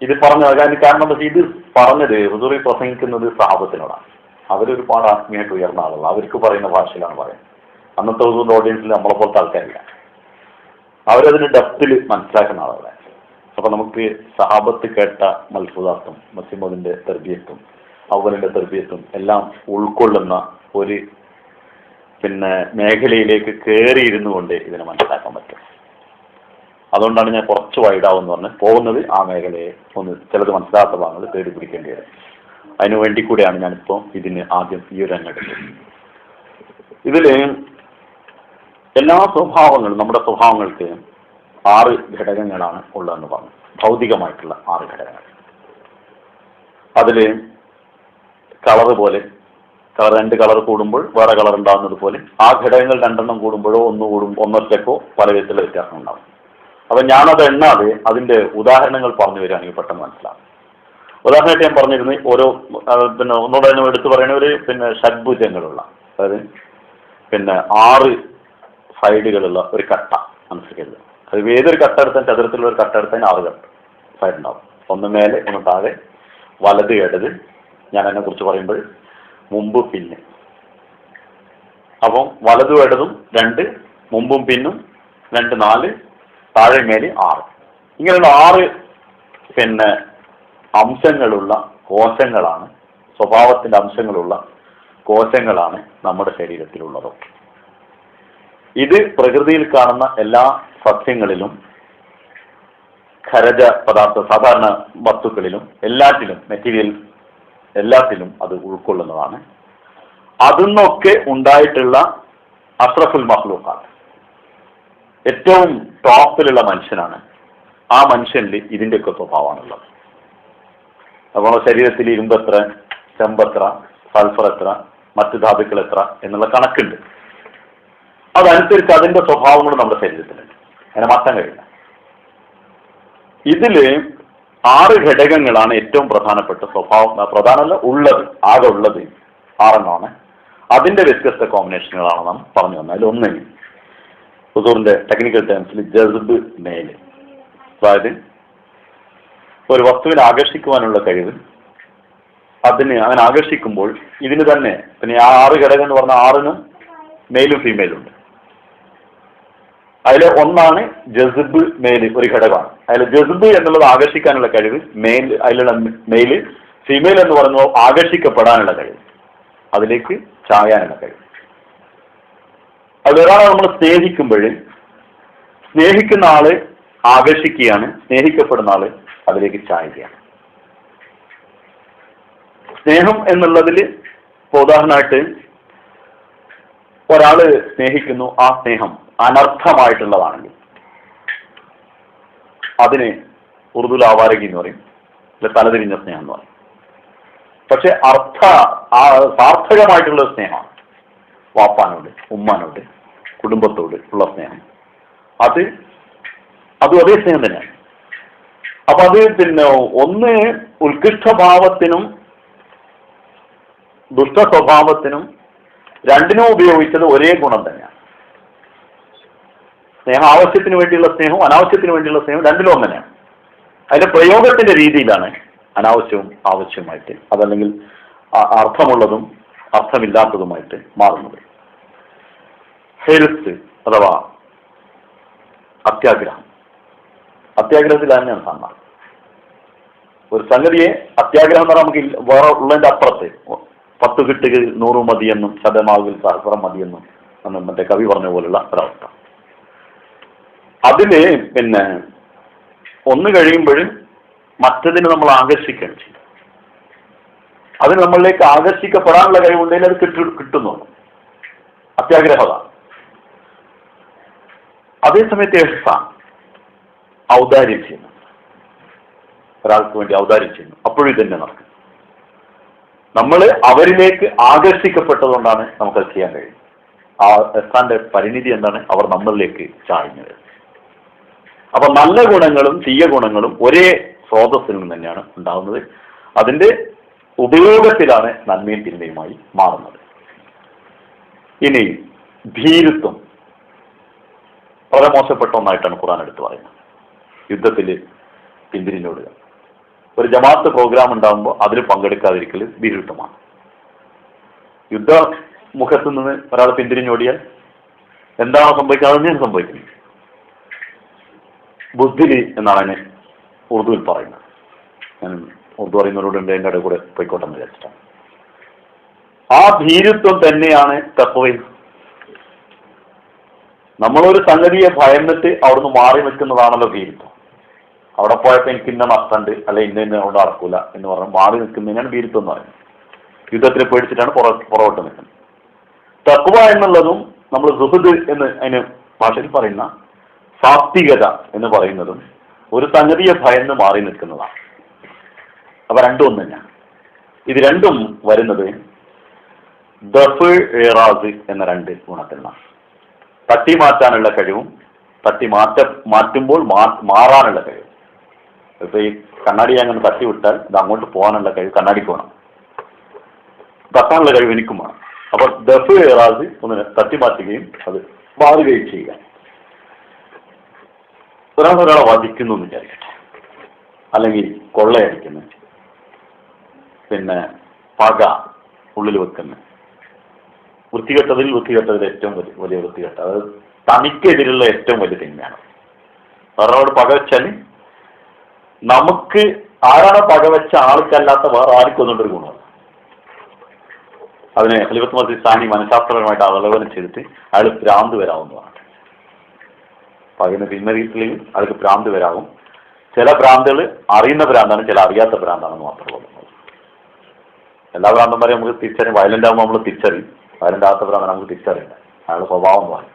A: ഇത് പറഞ്ഞു കാരണം എന്താ, ഇത് പറഞ്ഞത് ഹുദൂർ പ്രസംഗിക്കുന്നത് സഹാബത്തിനോടാണ്. അവരൊരുപാട് ആത്മീയമായിട്ട് ഉയർന്ന ആളുകൾ, അവർക്ക് പറയുന്ന ഭാഷയിലാണ് പറയുന്നത്. അന്നത്തെ ഹുദൂറിന്റെ ഓഡിയൻസിൽ നമ്മളെ പോലത്തെ ആൾക്കാരില്ല, അവരതിന് ഡെപ്തിൽ മനസ്സിലാക്കുന്ന ആളുകളെ. അപ്പൊ നമുക്ക് സഹാബത്ത് കേട്ട മൽഫൂദാത്തും മസീമോദിന്റെ തെർബിയത്തും അവലിന്റെ തെർബിയത്തും എല്ലാം ഉൾക്കൊള്ളുന്ന ഒരു മേഖലയിലേക്ക് കയറിയിരുന്നു കൊണ്ട് ഇതിനെ മനസ്സിലാക്കാൻ പറ്റും. അതുകൊണ്ടാണ് ഞാൻ കുറച്ച് വൈഡാവെന്ന് പറഞ്ഞ് പോകുന്നത്. ആ മേഖലയെ ഒന്ന് ചിലത് മനസ്സിലാത്ത ഭാഗങ്ങൾ തേടി പിടിക്കേണ്ടി വരും. അതിനു വേണ്ടി കൂടെയാണ് ഞാനിപ്പോൾ ഇതിന് ആദ്യം ഈ ഒരു രംഗെടുത്തത്. ഇതില് എല്ലാ സ്വഭാവങ്ങളും, നമ്മുടെ സ്വഭാവങ്ങൾക്ക് 6 ഘടകങ്ങളാണ് ഉള്ളതെന്ന് പറഞ്ഞു. ഭൗതികമായിട്ടുള്ള 6 ഘടകങ്ങൾ. അതില് കളറ് പോലെ, 2 കളർ കൂടുമ്പോൾ വേറെ കളർ ഉണ്ടാകുന്നത് പോലെ ആ ഘടകങ്ങൾ 2 കൂടുമ്പോഴോ ഒന്നൊറ്റക്കോ പല വിധത്തിലുള്ള വ്യത്യാസം ഉണ്ടാകും. അപ്പൊ ഞാനത് എണ്ണാതെ അതിന്റെ ഉദാഹരണങ്ങൾ പറഞ്ഞു വരികയാണെങ്കിൽ പെട്ടെന്ന് മനസ്സിലാവും. ഉദാഹരണമായിട്ട് ഞാൻ പറഞ്ഞിരുന്നു, ഓരോ ഒന്നുകൂടെ തന്നെ എടുത്തു പറയുന്ന ഒരു ഷഡ്ഭുജങ്ങളുള്ള, അതായത് 6 സൈഡുകളുള്ള ഒരു കട്ട മനസ്സിലാക്കരുത്. അത് ഏതൊരു കട്ട എടുത്താൽ, ചതുരത്തിലുള്ള ഒരു കട്ട എടുത്താൽ 6 സൈഡ് ഉണ്ടാവും. ഒന്ന് മേലെ, ഒന്ന് താഴെ, വലത് ഇടത്. ഞാൻ അതിനെ കുറിച്ച് പറയുമ്പോൾ മുമ്പ് പിന്നെ. അപ്പം വലതും ഇടതും 2, മുമ്പും പിന്നും 2, 4, താഴെ മേലെ 6. ഇങ്ങനെയുള്ള 6 അംശങ്ങളുള്ള കോശങ്ങളാണ്, സ്വഭാവത്തിന്റെ അംശങ്ങളുള്ള കോശങ്ങളാണ് നമ്മുടെ ശരീരത്തിലുള്ളതൊക്കെ. ഇത് പ്രകൃതിയിൽ കാണുന്ന എല്ലാ സസ്യങ്ങളിലും, ഖരജ പദാർത്ഥ സാധാരണ വസ്തുക്കളിലും, മെറ്റീരിയൽ എല്ലാത്തിലും അത് ഉൾക്കൊള്ളുന്നതാണ്. അതിന്നൊക്കെ ഉണ്ടായിട്ടുള്ള അഷ്റഫുൽ മഖ്ലൂഖാത്ത്, ഏറ്റവും ടോപ്പിലുള്ള മനുഷ്യനാണ്. ആ മനുഷ്യനിൽ ഇതിൻ്റെയൊക്കെ സ്വഭാവമാണുള്ളത്. അപ്പോൾ ശരീരത്തിൽ ഇരുമ്പ് എത്ര, ചെമ്പെത്ര, സൾഫർ എത്ര, മറ്റു ധാതുക്കൾ എത്ര എന്നുള്ള കണക്കുണ്ട്. അതനുസരിച്ച് അതിന്റെ സ്വഭാവങ്ങൾ നമ്മുടെ ശരീരത്തിലുണ്ട്, അതിനെ മാറ്റാൻ കഴിയില്ല. ഇതില് 6 ഘടകങ്ങളാണ് ഏറ്റവും പ്രധാനപ്പെട്ട സ്വഭാവം, പ്രധാനമല്ല ഉള്ളത്, ആകെ ഉള്ളത് 6 അതിന്റെ വ്യത്യസ്ത കോമ്പിനേഷനുകളാണ് നാം പറഞ്ഞു വന്നത്. അതിൽ ഒന്ന് ഹുദൂറിന്റെ ടെക്നിക്കൽ ടേംസിൽ ജസ്ബ് മേല്, അതായത് ഒരു വസ്തുവിനെ ആകർഷിക്കുവാനുള്ള കഴിവ്. അങ്ങനെ ആകർഷിക്കുമ്പോൾ ഇതിന് തന്നെ ആ 6 ഘടകം എന്ന് പറഞ്ഞ 6നും മെയിലും ഫീമെയിലും ഉണ്ട്. അതിൽ ഒന്നാണ് ജസ്ബ് മേല്, ഒരു ഘടകമാണ്. അതിൽ ജസ്ബ് എന്നുള്ളത് ആകർഷിക്കാനുള്ള കഴിവ്, അതിലുള്ള മെയില്. ഫീമെയിൽ എന്ന് പറയുന്നത് ആകർഷിക്കപ്പെടാനുള്ള കഴിവ്, അതിലേക്ക് ചായാനുള്ള കഴിവ്. അതൊരാളെ നമ്മൾ സ്നേഹിക്കുമ്പോൾ സ്നേഹിക്കുന്ന ആള് ആകർഷിക്കുകയാണ്, സ്നേഹിക്കപ്പെടുന്ന ആള് അതിലേക്ക് ചായുകയാണ്. സ്നേഹം എന്നുള്ളതിൽ ഉദാഹരണമായിട്ട് ഒരാള് സ്നേഹിക്കുന്നു, ആ സ്നേഹം അനർത്ഥമായിട്ടുള്ളതാണെങ്കിൽ അതിന് ഉറുദുൽ ആവാരകി എന്ന് പറയും, അല്ലെ തലതിരിഞ്ഞ സ്നേഹം എന്ന് പറയും. പക്ഷെ സാർത്ഥകമായിട്ടുള്ള സ്നേഹമാണ് വാപ്പാനോട്, ഉമ്മാനോട്, കുടുംബത്തോട് ഉള്ള സ്നേഹം. അതും അതേ സ്നേഹം തന്നെയാണ്. അപ്പൊ അത് ഒന്ന് ഉത്കൃഷ്ടഭാവത്തിനും ദുഷ്ട സ്വഭാവത്തിനും രണ്ടിനും ഉപയോഗിച്ചത് ഒരേ ഗുണം തന്നെയാണ്. സ്നേഹം ആവശ്യത്തിന് വേണ്ടിയുള്ള സ്നേഹവും അനാവശ്യത്തിന് വേണ്ടിയുള്ള സ്നേഹവും രണ്ടിലും ഒന്നെയാണ്. അതിന്റെ പ്രയോഗത്തിന്റെ രീതിയിലാണ് അനാവശ്യവും ആവശ്യവുമായിട്ട്, അതല്ലെങ്കിൽ അർത്ഥമുള്ളതും അർത്ഥമില്ലാത്തതുമായിട്ട് മാറുന്നത്. ഹെൽത്ത് അഥവാ അത്യാഗ്രഹത്തിൽ തന്നെയാണ് സാധാരണ. ഒരു സംഗതിയെ അത്യാഗ്രഹം എന്ന് പറഞ്ഞാൽ നമുക്ക് വേറെ ഉള്ളതിന്റെ അപ്പുറത്ത് 10 കിട്ടുക 100 മതിയെന്നും ശതമാവിൽ സഹസ്രം മതിയെന്നും എന്ന് മറ്റേ കവി പറഞ്ഞ പോലുള്ള ഒരവസ്ഥ. അതില് പിന്നെ ഒന്ന് കഴിയുമ്പോൾ മറ്റതിന് നമ്മൾ ആകർഷിക്കുകയാണ് ചെയ്യും. അതിന് നമ്മളിലേക്ക് ആകർഷിക്കപ്പെടാനുള്ള കഴിവുണ്ടെങ്കിൽ അത് കിട്ടുന്നു, അത്യാഗ്രഹത. അതേസമയത്ത് ഇഹ്സാൻ, ഔദാര്യം ചെയ്യുന്നു, ഒരാൾക്ക് വേണ്ടി ഔദാര്യം ചെയ്യുന്നു, അപ്പോഴും ഇതന്നെ നടക്കും. നമ്മൾ അവരിലേക്ക് ആകർഷിക്കപ്പെട്ടതുകൊണ്ടാണ് നമുക്കത് ചെയ്യാൻ കഴിയും. ആ ഇഹ്സാന്റെ പരിണിതി എന്താണ്? അവർ നമ്മളിലേക്ക് ചായുന്നത്. അപ്പൊ നല്ല ഗുണങ്ങളും തീയ ഗുണങ്ങളും ഒരേ സ്രോതസ്സിൽ നിന്ന് തന്നെയാണ് ഉണ്ടാകുന്നത്. അതിന്റെ ഉപയോഗത്തിലാണ് നന്മയും തിന്മയുമായി മാറുന്നത്. ഇനി ഭീരുത്വം വളരെ മോശപ്പെട്ട ഒന്നായിട്ടാണ് ഖുർആൻ എടുത്ത് പറയുന്നത്. യുദ്ധത്തിൽ പിന്തിരിഞ്ഞോടുക, ഒരു ജമാഅത്ത് പ്രോഗ്രാം ഉണ്ടാകുമ്പോൾ അതിൽ പങ്കെടുക്കാതിരിക്കൽ ഭീരുത്വമാണ്. യുദ്ധ മുഖത്ത് നിന്ന് ഒരാൾ പിന്തിരിഞ്ഞോടിയാൽ എന്താണോ സംഭവിക്കുക അത് തന്നെയാണ് സംഭവിക്കുന്നത്. ബുദ്ധിലി എന്നാണ് അതിനെ ഉറുദുവിൽ പറയുന്നത്. ഞാൻ ഉറുദു പറയുന്നവരോടുണ്ട് എൻ്റെ ഇടയിൽ കൂടെ പോയിക്കോട്ടെ എന്ന് വിചാരിച്ചിട്ടാണ്. ആ ഭീരുത്വം തന്നെയാണ് തഖ്വയും. നമ്മളൊരു സംഗതിയെ ഭയന്നിട്ട് അവിടുന്ന് മാറി നിൽക്കുന്നതാണല്ലോ ഭീരുത്വം. അവിടെ പോയപ്പോൾ എനിക്ക് ഇന്ന നഷ്ടമുണ്ട്, അല്ലെ ഇന്ന അവിടെ നടക്കൂല എന്ന് പറഞ്ഞാൽ മാറി നിൽക്കുന്നതിനാണ് ഭീരുത്വം എന്ന് പറയുന്നത്. യുദ്ധത്തിനെ പേടിച്ചിട്ടാണ് പുറകോട്ട് നിൽക്കുന്നത്. തഖ്വ എന്നുള്ളതും നമ്മൾ സുഹൃദ് എന്ന് അതിന് ഭാഷയിൽ പറയുന്ന സാത്വികത എന്ന് പറയുന്നതും ഒരു സംഗതിയെ ഭയന്ന് മാറി നിൽക്കുന്നതാണ്. അപ്പൊ രണ്ടും ഒന്ന് തന്നെയാണ്. ഇത് രണ്ടും വരുന്നത് ദഫ് ഇറാസ് എന്ന 2 ഗുണത്തിലാണ്. തട്ടി മാറ്റാനുള്ള കഴിവും മാറ്റുമ്പോൾ മാറാനുള്ള കഴിവും. ഇപ്പൊ ഈ കണ്ണാടി അങ്ങനെ തട്ടി വിട്ടാൽ ഇത് അങ്ങോട്ട് പോകാനുള്ള കഴിവ് കണ്ണാടിക്ക് വേണം, തട്ടാനുള്ള കഴിവ് എനിക്കും വേണം. അപ്പൊ ദഫ് ഇറാസ് ഒന്നിനെ തട്ടി മാറ്റുകയും അത് മാറുകയും ചെയ്യുക. ഒരാളെ വധിക്കുന്നു എന്ന് വിചാരിക്കട്ടെ, അല്ലെങ്കിൽ കൊള്ളയടിക്കുന്നു, പിന്നെ പക ഉള്ളിൽ വെക്കുന്നു, വൃത്തികെട്ടതിൽ ഏറ്റവും വലിയ വൃത്തികെട്ട, അത് തനിക്കെതിരുള്ള ഏറ്റവും വലിയ തിന്മയാണ്. വേറൊരാളോട് പക വെച്ചാൽ നമുക്ക് ആരാണ് പക വെച്ച ആൾക്കല്ലാത്ത വേറെ ആർക്കും ഒന്നുകൊണ്ടൊരു ഗുണം. അതിനെ ഖലീഫത്ത് മസീദ് സാനി മനഃശാസ്ത്രപരമായിട്ട് അവലോകനം ചെയ്തിട്ട് അയാൾ ഭ്രാന്ത് വരാവുന്നതാണ്. പകന് പിന്മരീത്തിലെയും അയാൾക്ക് ഭ്രാന്ത് വരാവും. ചില ഭ്രാന്തുകൾ അറിയുന്ന ഭ്രാന്താണ്, ചില അറിയാത്ത ഭ്രാന്താണെന്ന് മാത്രമേ ഉള്ളൂ. എല്ലാ ഭ്രാന്തന്മാരെയും നമുക്ക് തിരിച്ചറിയും. വയലന്റ് ആകുമ്പോൾ നമ്മൾ തിരിച്ചറിയും, വയലന്റ് ആകാത്ത ഭ്രാന്താണ് നമുക്ക് തിരിച്ചറിയില്ല. അയാളുടെ സ്വഭാവം എന്ന് പറയും.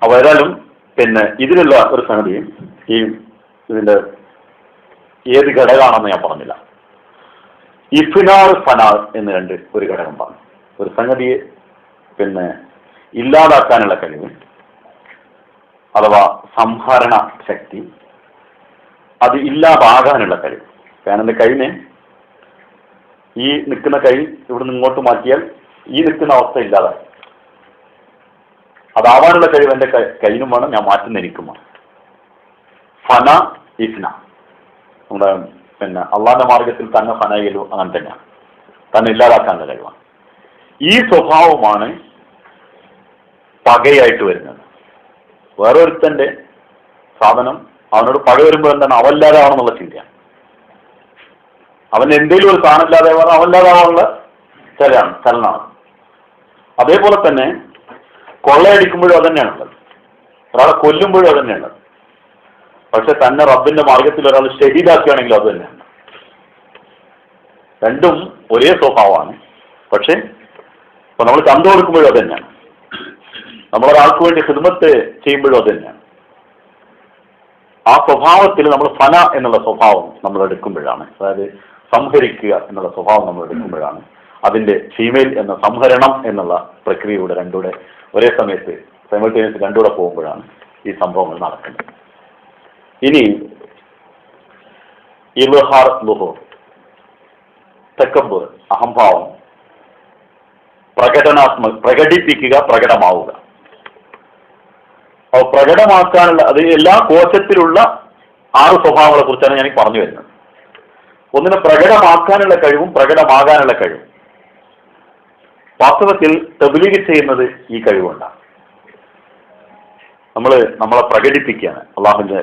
A: അപ്പോൾ ഏതായാലും പിന്നെ ഇതിലുള്ള ഒരു സംഗതിയും ഇതിന്റെ ഏത് ഘടകമാണെന്ന് ഞാൻ പറഞ്ഞില്ല. ഇഫ്നാൾ ഫനാൾ എന്ന് ഒരു ഘടകം പറഞ്ഞു. ഒരു സംഗതിയെ പിന്നെ ഇല്ലാതാക്കാനുള്ള കഴിവ് അഥവാ സംഹരണ ശക്തി, അത് ഇല്ലാതാകാനുള്ള കഴിവ്. കാരണം എൻ്റെ കൈനെ ഈ നിൽക്കുന്ന കൈ ഇവിടെ നിന്ന് ഇങ്ങോട്ട് മാറ്റിയാൽ ഈ നിൽക്കുന്ന അവസ്ഥ ഇല്ലാതായി. അതാവാനുള്ള കഴിവ് എൻ്റെ കൈനും വേണം, ഞാൻ മാറ്റുന്ന എനിക്കും വേണം. ഫന ഇഫ്ന, നമ്മുടെ പിന്നെ അള്ളാന്റെ മാർഗത്തിൽ തന്നെ ഫന ചെയ്യലു അങ്ങനെ തന്നെയാണ്, തന്നെ ഇല്ലാതാക്കാനുള്ള കഴിവാണ്. ഈ സ്വഭാവമാണ് പകയായിട്ട് വരുന്നത്. വേറൊരുത്തന്റെ സാധനം അവനോട് പക വരുമ്പോൾ എന്താണ്, അവല്ലാതാവണമെന്നുള്ള ചിന്തയാണ്. അവൻ എന്തെങ്കിലും ഒരു സാധനം ഇല്ലാതെ പറഞ്ഞാൽ അവല്ലാതാവാനുള്ള ചലനാണ്. അതേപോലെ തന്നെ കൊള്ളയടിക്കുമ്പോഴും അത് തന്നെയാണുള്ളത്, ഒരാളെ കൊല്ലുമ്പോഴും അത് തന്നെയാണുള്ളത്. പക്ഷെ തന്നെ റബ്ബിന്റെ മാർഗത്തിൽ ഒരാൾ ഷഹീദാക്കുകയാണെങ്കിലും അത് തന്നെയാണ്. രണ്ടും ഒരേ സ്വഭാവമാണ്. പക്ഷെ ഇപ്പൊ നമ്മൾ ചന്ത കൊടുക്കുമ്പോഴും അത് തന്നെയാണ്, നമ്മളൊരാൾക്ക് വേണ്ടി ഖിദ്മത്ത് ചെയ്യുമ്പോഴും അത് തന്നെയാണ്. ആ സ്വഭാവത്തിൽ നമ്മൾ ഫന എന്നുള്ള സ്വഭാവം നമ്മൾ എടുക്കുമ്പോഴാണ്, അതായത് സംഹരിക്കുക എന്നുള്ള സ്വഭാവം നമ്മൾ എടുക്കുമ്പോഴാണ് അതിന്റെ ഫീമെയിൽ എന്ന സംഹരണം എന്നുള്ള പ്രക്രിയയുടെ രണ്ടൂടെ ഒരേ സമയത്ത് സൈമൾട്ടേനിയസ് രണ്ടൂടെ പോകുമ്പോഴാണ് ഈ സംഭവങ്ങൾ നടക്കുന്നത്. ഇനി ഇൽഹാർ ലുഹൂർ, തക്കബ്ബുർ, അഹംഭാവം, പ്രകടിപ്പിക്കുക, പ്രകടമാവുക. അപ്പോൾ പ്രകടമാക്കാനുള്ള അത് എല്ലാ കോശത്തിലുള്ള 6 സ്വഭാവങ്ങളെ കുറിച്ചാണ് ഞാൻ പറഞ്ഞു വരുന്നത്. ഒന്നിനെ പ്രകടമാക്കാനുള്ള കഴിവും പ്രകടമാകാനുള്ള കഴിവും. വാസ്തവത്തിൽ തബ്ലീഗ് ചെയ്യുന്നത് ഈ കഴിവുണ്ടാണ്. നമ്മളെ പ്രകടിപ്പിക്കുകയാണ്, അള്ളാഹുവിന്റെ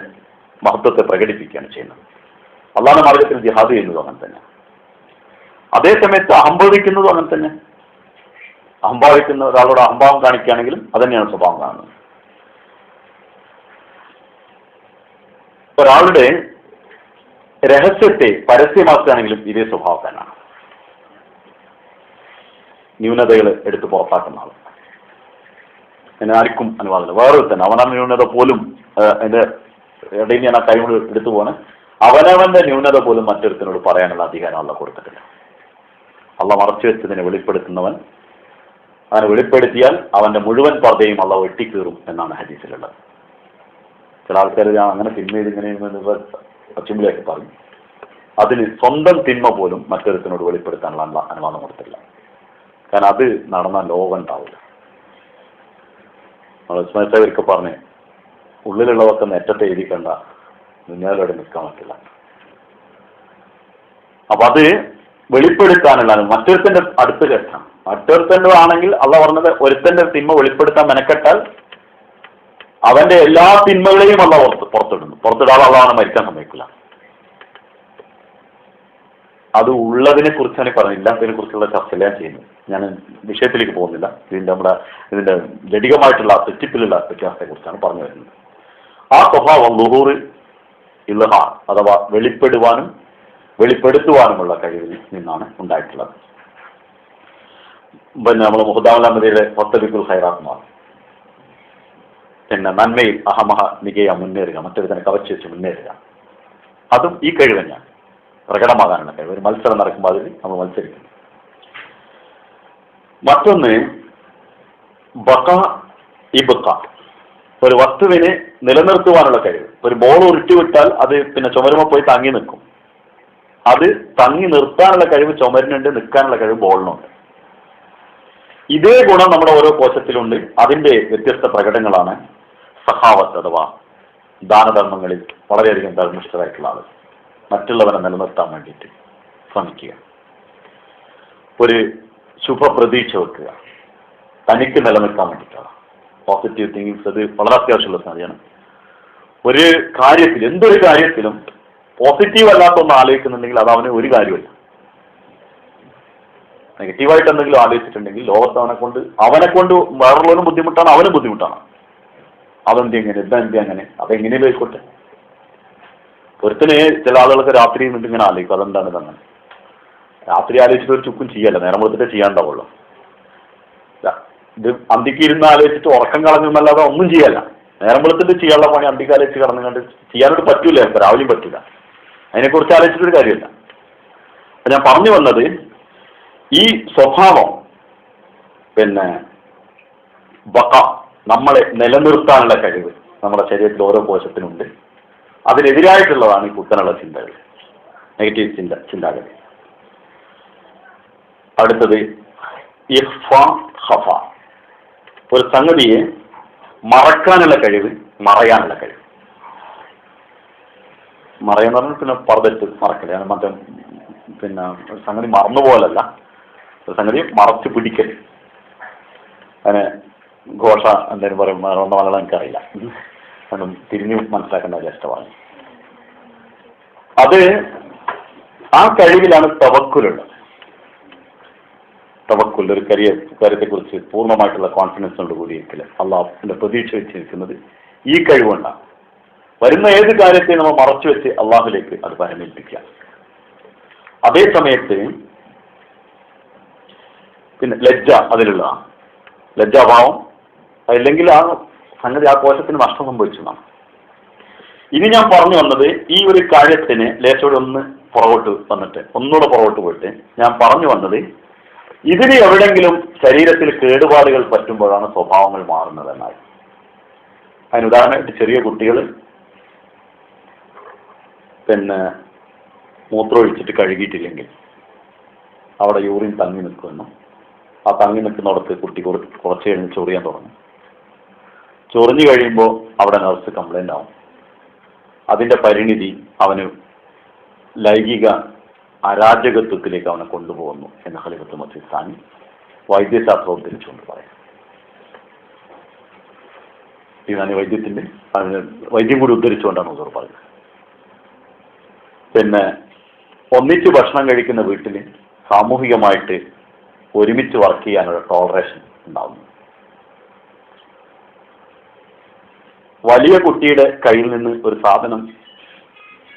A: മഹത്വത്തെ പ്രകടിപ്പിക്കുകയാണ് ചെയ്യുന്നത്. അള്ളാഹുവിന്റെ മാർഗത്തിൽ ജിഹാദ് ചെയ്യുന്നതും അങ്ങനെ തന്നെ. അതേ സമയത്ത് അഹംഭാവിക്കുന്നതും അങ്ങനെ തന്നെ. അഹംഭാവിക്കുന്ന ഒരാളോട് അഹംഭാവം കാണിക്കുകയാണെങ്കിലും അതന്നെയാണ് സ്വഭാവം കാണുന്നത്. ഒരാളുടെ രഹസ്യത്തെ പരസ്യമാക്കുകയാണെങ്കിലും ഇതേ സ്വഭാവക്കാരനാണ്. ന്യൂനതകൾ എടുത്ത് പുറത്താക്കുന്ന ആൾ. അതിന് ആർക്കും അനുവാദമില്ല. വേറെ തന്നെ അവനാണ് ന്യൂനത പോലും അതിന്റെ ഇടയിൽ ഞാൻ ആ കൈകൊണ്ട് എടുത്തു പോകണം. അവനവന്റെ ന്യൂനത പോലും മറ്റൊരുത്തിനോട് പറയാനുള്ള അധികാരം അള്ള കൊടുത്തിട്ടില്ല. അള്ള മറച്ചു വെച്ചതിനെ വെളിപ്പെടുത്തുന്നവൻ അവനെ വെളിപ്പെടുത്തിയാൽ അവന്റെ മുഴുവൻ പർദ്ദയും അള്ള വെട്ടിക്കീറും എന്നാണ് ഹദീസിലുള്ളത്. ചില ആൾക്കാർ ഞാൻ അങ്ങനെ തിന്മ ഇതിങ്ങനെ പശ്ചിമയിലേക്ക് പറയും. അതിന് സ്വന്തം തിന്മ പോലും മറ്റൊരുത്തിനോട് വെളിപ്പെടുത്താനുള്ള അനുവാദം കൊടുത്തില്ല. കാരണം അത് നടന്ന ലോകം ഉണ്ടാവില്ല. നമ്മൾ ഉസ്മാനൊക്കെ പറഞ്ഞ് ഉള്ളിലുള്ളതൊക്കെ നെറ്റത്തെ എഴുതിക്കണ്ട, ദുനിയാവിലൂടെ നിൽക്കാൻ പറ്റില്ല. അപ്പൊ അത് വെളിപ്പെടുത്താനുള്ള മറ്റൊരുത്തന്റെ അടുത്ത് കെട്ടണം. മറ്റൊരുത്തൻ്റെ ആണെങ്കിൽ അള്ള പറഞ്ഞത് ഒരുത്തന്റെ തിന്മ വെളിപ്പെടുത്താൻ മെനക്കെട്ടാൽ അവന്റെ എല്ലാ തിന്മകളെയും അള്ള പുറത്തിടുന്നു. പുറത്തിടാതെ അള്ള അവനെ മരിക്കാൻ സമ്മതിക്കില്ല. അത് ഉള്ളതിനെ കുറിച്ചാണ് പറയുന്നത്, ഇല്ലാത്തതിനെ കുറിച്ചുള്ള ചർച്ചയില്ല ഞാൻ ചെയ്യുന്നത്. ഞാൻ വിഷയത്തിലേക്ക് പോകുന്നില്ല. ഇതിന്റെ ജഡികമായിട്ടുള്ള തെറ്റിപ്പിലുള്ള വ്യത്യാസത്തെ കുറിച്ചാണ് പറഞ്ഞു വരുന്നത്. ആ സ്വഭാവം ളുഹൂർ ഇൽഹാർ അഥവാ വെളിപ്പെടുവാനും വെളിപ്പെടുത്തുവാനുമുള്ള കഴിവിൽ നിന്നാണ് ഉണ്ടായിട്ടുള്ളത്. പിന്നെ നമ്മൾ മുഹദാമതിയുടെ ഒത്തബിക്കുൽ ഖൈറാത്മാർ, പിന്നെ നന്മയിൽ അഹമഹ മികയ മുന്നേറുക, മറ്റൊരുത്തനെ കവച്ചു വെച്ച് മുന്നേറുക, അതും ഈ കഴിവ് തന്നെയാണ്. പ്രകടമാകാനുള്ള കഴിവ്. ഒരു മത്സരം നടക്കുമ്പോൾ അതിൽ നമ്മൾ മത്സരിക്കും. മറ്റൊന്ന് ബഖ ഇബ്ഖ, ഒരു വസ്തുവിനെ നിലനിർത്തുവാനുള്ള കഴിവ്. ഒരു ബോൾ ഉരുട്ടിവിട്ടാൽ അത് പിന്നെ ചുമരുമ പോയി തങ്ങി നിൽക്കും. അത് തങ്ങി നിർത്താനുള്ള കഴിവ് ചുമരിനുണ്ട്, നിൽക്കാനുള്ള കഴിവ് ബോളിനുണ്ട്. ഇതേ ഗുണം നമ്മുടെ ഓരോ കോശത്തിലുണ്ട്. അതിന്റെ വ്യത്യസ്ത പ്രകടനങ്ങളാണ് സഹാവത്ത് അഥവാ ദാനധർമ്മങ്ങളിൽ വളരെയധികം ധർമ്മിഷ്ഠരായിട്ടുള്ള ആളുകൾ. മറ്റുള്ളവരെ നിലനിർത്താൻ വേണ്ടിയിട്ട് ശ്രമിക്കുക, ഒരു ശുഭപ്രതീക്ഷ വെക്കുക, തനിക്ക് നിലനിൽക്കാൻ വേണ്ടിയിട്ടാണ് പോസിറ്റീവ് തിങ്കിങ്സ്. അത് വളരെ അത്യാവശ്യമുള്ള സംഗതിയാണ്. ഒരു കാര്യത്തിൽ, എന്തൊരു കാര്യത്തിലും പോസിറ്റീവ് അല്ലാത്ത ഒന്ന് ആലോചിക്കുന്നുണ്ടെങ്കിൽ അത് അവന് ഒരു കാര്യമില്ല. നെഗറ്റീവായിട്ട് എന്തെങ്കിലും ആലോചിച്ചിട്ടുണ്ടെങ്കിൽ ലോകത്ത് അവനെ കൊണ്ട് വേറുള്ളവനും ബുദ്ധിമുട്ടാണ്, അവനും ബുദ്ധിമുട്ടാണ്. അതെന്തെങ്ങനെ, ഇതെന്ത് അങ്ങനെ, അതെങ്ങനെയും ആയിക്കോട്ടെ. ഒരുത്തനെ ചില ആളുകൾക്ക് രാത്രി നിന്നിട്ട് ഇങ്ങനെ ആലോചിക്കും, അതെന്താണ് ഇതങ്ങനെ. രാത്രി ആലോചിച്ചിട്ട് ഒരു ചുക്കും ചെയ്യല്ല, നേരം കൊടുത്തിട്ട് ചെയ്യാണ്ടാവുള്ളൂ. ഇത് അന്തിക്ക് ഇരുന്ന് ആലോചിച്ചിട്ട് ഉറക്കം കളഞ്ഞൊന്നല്ലാതെ ഒന്നും ചെയ്യല്ല. നേരം വെളുത്തിട്ട് ചെയ്യാനുള്ള പണി അന്തിക്ക് ആലോചിച്ച് കടന്നു കണ്ട് ചെയ്യാനോട് പറ്റൂല, രാവിലെയും പറ്റൂല. അതിനെക്കുറിച്ച് ആലോചിച്ചിട്ടൊരു കാര്യമില്ല. അപ്പൊ ഞാൻ പറഞ്ഞു വന്നത്, ഈ സ്വഭാവം പിന്നെ ബഖ, നമ്മളെ നിലനിർത്താനുള്ള കഴിവ് നമ്മുടെ ശരീരത്തിൽ ഓരോ കോശത്തിനുണ്ട്. അതിനെതിരായിട്ടുള്ളതാണ് ഈ കുത്തനുള്ള ചിന്തകൾ, നെഗറ്റീവ് ചിന്താഗതി. അടുത്തത് ഇഖ്ഫ ഖഫ, ഒരു സംഗതിയെ മറക്കാനുള്ള കഴിവ്, മറയാനുള്ള കഴിവ്. മറയെന്ന് പറഞ്ഞാൽ പിന്നെ പർദ്ദത്ത് മറക്കല്, മറ്റേ പിന്നെ ഒരു സംഗതി മറന്നുപോലല്ല, ഒരു സംഗതി മറച്ചു പിടിക്കൽ. അതിന് ഘോഷ എന്തായാലും പറയും, മറന്ന മലയാളം എനിക്കറിയില്ല, അതും തിരിഞ്ഞു മനസ്സിലാക്കേണ്ട ഇഷ്ടമാണ്. അത് ആ കഴിവിലാണ് തവക്കുലുള്ളത്. തവക്കുൽ, ഒരു കാര്യത്തെക്കുറിച്ച് പൂർണ്ണമായിട്ടുള്ള കോൺഫിഡൻസോട് കൂടിയിരിക്കില്ല, അള്ളാഹുവിന്റെ പ്രതീക്ഷ വെച്ചിരിക്കുന്നത് ഈ കഴിവുണ്ടാണ്. വരുന്ന ഏത് കാര്യത്തെ നമ്മൾ മറച്ചു വെച്ച് അള്ളാഹുലേക്ക് അത് പരമേൽപ്പിക്കുക. അതേ സമയത്ത് പിന്നെ ലജ്ജ അതിലുള്ളതാണ്. ലജ്ജാഭാവം അല്ലെങ്കിൽ ആ സംഗതി ആ കോശത്തിന് നഷ്ടം സംഭവിച്ചതാണ്. ഇനി ഞാൻ പറഞ്ഞു വന്നത്, ഈ ഒരു കാര്യത്തിന് ലേശോടെ ഒന്ന് പുറകോട്ട് വന്നിട്ട്, ഒന്നുകൂടെ പുറകോട്ട് പോയിട്ട് ഞാൻ പറഞ്ഞു വന്നത്, ഇതിന് എവിടെങ്കിലും ശരീരത്തിൽ കേടുപാടുകൾ പറ്റുമ്പോഴാണ് സ്വഭാവങ്ങൾ മാറുന്നത് എന്നാൽ. അതിന് ഉദാഹരണമായിട്ട് ചെറിയ കുട്ടികൾ പിന്നെ മൂത്രമൊഴിച്ചിട്ട് കഴുകിയിട്ടില്ലെങ്കിൽ അവിടെ യൂറിൻ തങ്ങി നിൽക്കുമെന്നും, ആ തങ്ങി നിൽക്കുന്നിടത്ത് കുട്ടി കുറച്ച് കഴിഞ്ഞ് ചൊറിയാൻ തുടങ്ങും. ചൊറിഞ്ഞു കഴിയുമ്പോൾ അവിടെ നർസ് കംപ്ലൈൻ്റ് ആവും. അതിൻ്റെ പരിണിതി അവന് ലൈംഗിക അരാജകത്വത്തിലേക്ക് അവനെ കൊണ്ടുപോകുന്നു എന്ന് ഖലീഫത്ത് മസീഹ് സാനി വൈദ്യശാസ്ത്രം ഉദ്ധരിച്ചുകൊണ്ട് പറയാം. ഇതാണ് വൈദ്യം കൂടി ഉദ്ധരിച്ചുകൊണ്ടാണ് ഹുസൂർ പറയുന്നത്. പിന്നെ ഒന്നിച്ച് ഭക്ഷണം കഴിക്കുന്ന വീട്ടിൽ സാമൂഹികമായിട്ട് ഒരുമിച്ച് വർക്ക് ചെയ്യാനുള്ള ടോളറേഷൻ ഉണ്ടാവുന്നു. വലിയ കുട്ടിയുടെ കയ്യിൽ നിന്ന് ഒരു സാധനം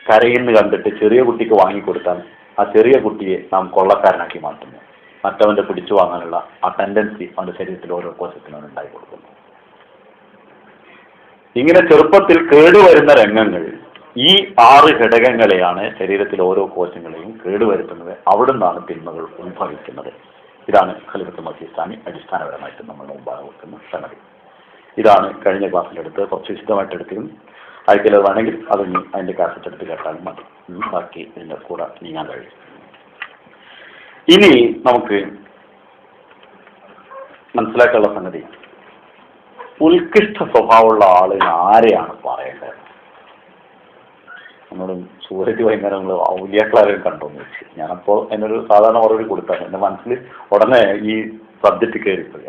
A: കരയിന്ന് കണ്ടിട്ട് ചെറിയ കുട്ടിക്ക് വാങ്ങിക്കൊടുത്താൽ ആ ചെറിയ കുട്ടിയെ നാം കൊള്ളക്കാരനാക്കി മാറ്റുന്നു. മറ്റവന്റെ പിടിച്ചു വാങ്ങാനുള്ള ആ ടെൻഡൻസി അവന്റെ ശരീരത്തിൽ ഓരോ കോശത്തിനും ഉണ്ടായി കൊടുക്കുന്നു. ഇങ്ങനെ ചെറുപ്പത്തിൽ കേടുവരുന്ന രംഗങ്ങൾ ഈ 6 ഘടകങ്ങളെയാണ് ശരീരത്തിൽ ഓരോ കോശങ്ങളെയും കേടുവരുത്തുന്നത്. അവിടെ നിന്നാണ് തിന്മകൾ ഉത്ഭവിക്കുന്നത്. ഇതാണ് ഖലീഫത്തുൽ മസീഹ് സാനി അടിസ്ഥാനപരമായിട്ട് നമ്മുടെ മുമ്പാകെ വെക്കുന്ന സംഗതി. ഇതാണ് കഴിഞ്ഞ ക്ലാസ്സിലെടുത്ത് കുറച്ച് വിശദമായിട്ട് എടുത്തിരുന്നു. ആർക്കെങ്കിലും വേണമെങ്കിൽ അതൊന്ന് അതിന്റെ കാസറ്റ് എടുത്ത് കേട്ടാലും മതി. ബാക്കി ഇതിന്റെ കൂടെ നീങ്ങാൻ കഴിയും. ഇനി നമുക്ക് മനസ്സിലാക്കാനുള്ള സംഗതി, ഉത്കൃഷ്ട സ്വഭാവമുള്ള ആളിന് ആരെയാണ് പറയേണ്ടത്? നമ്മളോട് സൂരജ് വൈകുന്നേരം നമ്മൾ ഔലിയാക്കളാരെയും കണ്ടോന്ന് വെച്ച് ഞാനപ്പോൾ എന്നൊരു സാധാരണ മറുപടി കൊടുത്താണ്. എൻ്റെ മനസ്സിൽ ഉടനെ ഈ സബ്ജക്റ്റ് കയറിപ്പോയി.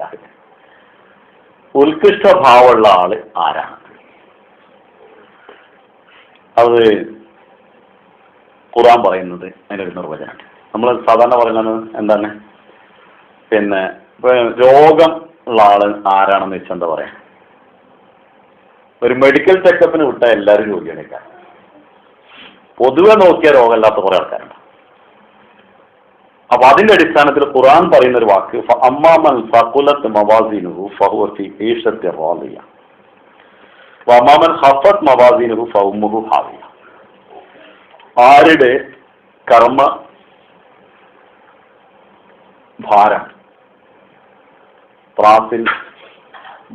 A: ഉത്കൃഷ്ട ഭാവമുള്ള ആള് ആരാണ്? അത് ഖുർആൻ പറയുന്നത് അതിനൊരു നിർവചനം. നമ്മൾ സാധാരണ പറയുന്നത് എന്താണ്? പിന്നെ രോഗം ഉള്ള ആള് ആരാണെന്ന് വെച്ചാൽ എന്താ പറയാ, ഒരു മെഡിക്കൽ ചെക്കപ്പിന് വിട്ട എല്ലാവരും ജോലിയെടുക്കാൻ. പൊതുവെ നോക്കിയ രോഗമില്ലാത്ത കുറെ ആൾക്കാരുണ്ട്. അപ്പൊ അതിന്റെ അടിസ്ഥാനത്തിൽ ഖുർആൻ പറയുന്ന ഒരു വാക്ക്, അമ്മാമൻ സഖുലത് മവാസിനുഹു ഫഹുവ ഫീ ഈശത്തി റാദിയ വഅമ്മാമൻ ഖഫത് മവാസിനുഹു ഫഉമ്മുഹു ഹാവിയ. ആരുടെ കർമ്മ ഭാരം ത്രാസിൽ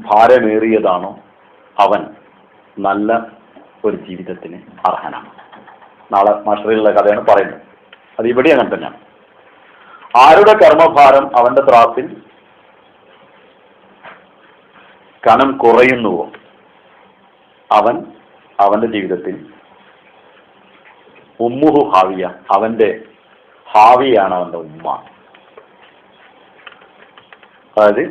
A: ഭാരമേറിയതാണോ അവൻ നല്ല ഒരു ജീവിതത്തിന് അർഹനാണ്. നാളെ മാഷറിലുള്ള കഥയാണ് പറയുന്നത്. അത് ഇവിടെ അങ്ങനെ തന്നെയാണ്. ആരുടെ കർമ്മഭാരം അവന്റെ ത്രാസിൽ കനം കുറയുന്നുവോ അവൻ അവന്റെ ജീവിതത്തിൽ ഉമ്മുഹു ഹാവിയ, അവന്റെ ഹാവിയാണ് അവന്റെ ഉമ്മ. അതായത്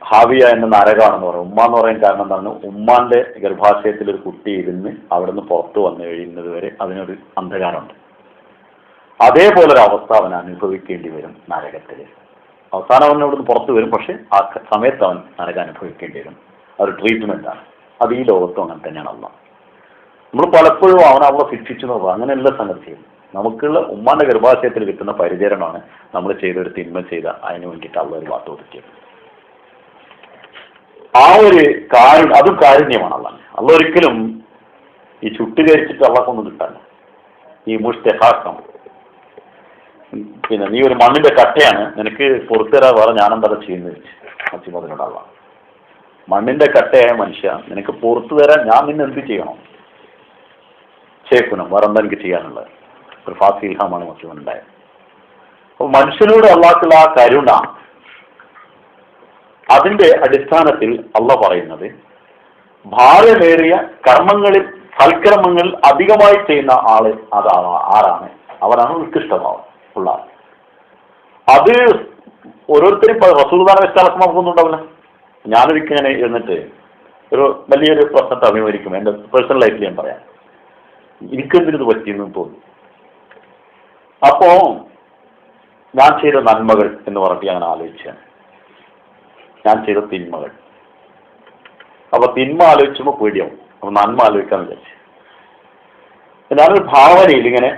A: ഹാവിയ എന്ന നരകാണെന്ന് പറയും. ഉമ്മ എന്ന് പറയാൻ കാരണം എന്താണ്? ഉമ്മാന്റെ ഗർഭാശയത്തിൽ ഒരു കുട്ടി ഇരുന്ന് അവിടുന്ന് പുറത്തു വന്നു കഴിയുന്നത് വരെ അതിനൊരു അന്ധകാരമുണ്ട്. അതേപോലെ ഒരു അവസ്ഥ അവൻ അനുഭവിക്കേണ്ടി വരും നരകത്തില്. അവസാനം അവൻ അവിടുന്ന് പുറത്തു വരും, പക്ഷെ ആ സമയത്ത് അവൻ നരകം അനുഭവിക്കേണ്ടി വരും. അതൊരു ട്രീറ്റ്മെന്റാണ്. അത് ഈ ലോകത്തും അങ്ങനെ തന്നെയാണ്. അല്ല, നമ്മൾ പലപ്പോഴും അവനെ ശിക്ഷിച്ചു നോക്കുക, അങ്ങനെയുള്ള സംഗതി ചെയ്യും. നമുക്കുള്ള ഉമ്മാന്റെ ഗർഭാശയത്തിൽ കിട്ടുന്ന പരിചരണമാണ് നമ്മൾ ചെയ്തൊരു തിന്മ ചെയ്ത അതിന് വേണ്ടിയിട്ട് അള്ള ഒരു വാർത്ത ഒതുക്കിയത്. ആ ഒരു അതും കാരുണ്യമാണ്. അള്ള ഒരിക്കലും ഈ ചുട്ടുകരിച്ചിട്ട് അള്ളക്കൊന്നും കിട്ടാൻ ഈ മുഷ്തെഹാക്കം, പിന്നെ നീ ഒരു മണ്ണിന്റെ കട്ടയാണ്, നിനക്ക് പുറത്തു തരാൻ വേറെ ഞാനെന്താ ചെയ്യുന്നത് മസിമതിനോടാവാം. മണ്ണിന്റെ കട്ടയായ മനുഷ്യ, നിനക്ക് പുറത്തു തരാൻ ഞാൻ നിന്നെ എന്ത് ചെയ്യണം? ചേക്കണം, വേറെ എന്താ എനിക്ക് ചെയ്യാനുള്ളത്? ഒരു ഫാസി ഇൽഹാമാണ് മസിമനുണ്ടായത്. അപ്പൊ മനുഷ്യനോട് അള്ളാഹുള്ള ആ കരുണ, അതിന്റെ അടിസ്ഥാനത്തിൽ അള്ള പറയുന്നത് ഭാരമേറിയ കർമ്മങ്ങളിൽ സൽക്കർമ്മങ്ങൾ അധികമായി ചെയ്യുന്ന ആള് ആരാണ്? അവരാണ് ഉത്കൃഷ്ടഭാവം ഉള്ള ആൾ. അത് ഓരോരുത്തരും റസൂലുള്ളാഹിനെ വെച്ചാൽ നോക്കുന്നുണ്ടാവില്ല. ഞാനൊരിക്കങ്ങനെ ഇരുന്നിട്ട് ഒരു വലിയൊരു പ്രശ്നത്തെ അഭിമുഖീകരിക്കും. എൻ്റെ പേഴ്സണൽ ലൈഫിൽ ഞാൻ പറയാം, എനിക്കെന്തിനത് പറ്റിയെന്ന് തോന്നി. അപ്പോ ഞാൻ ചെയ്ത നന്മകൾ എന്ന് പറഞ്ഞിട്ട് ഞാൻ ആലോചിച്ചാണ്, ഞാൻ ചെയ്ത തിന്മകൾ. അപ്പൊ തിന്മ ആലോചിച്ചപ്പോ പേടിയാവും. അപ്പൊ നന്മ ആലോചിക്കാന്ന് വിചാരിച്ചു. ഞാനൊരു ഭാവനയിൽ ഇങ്ങനെ,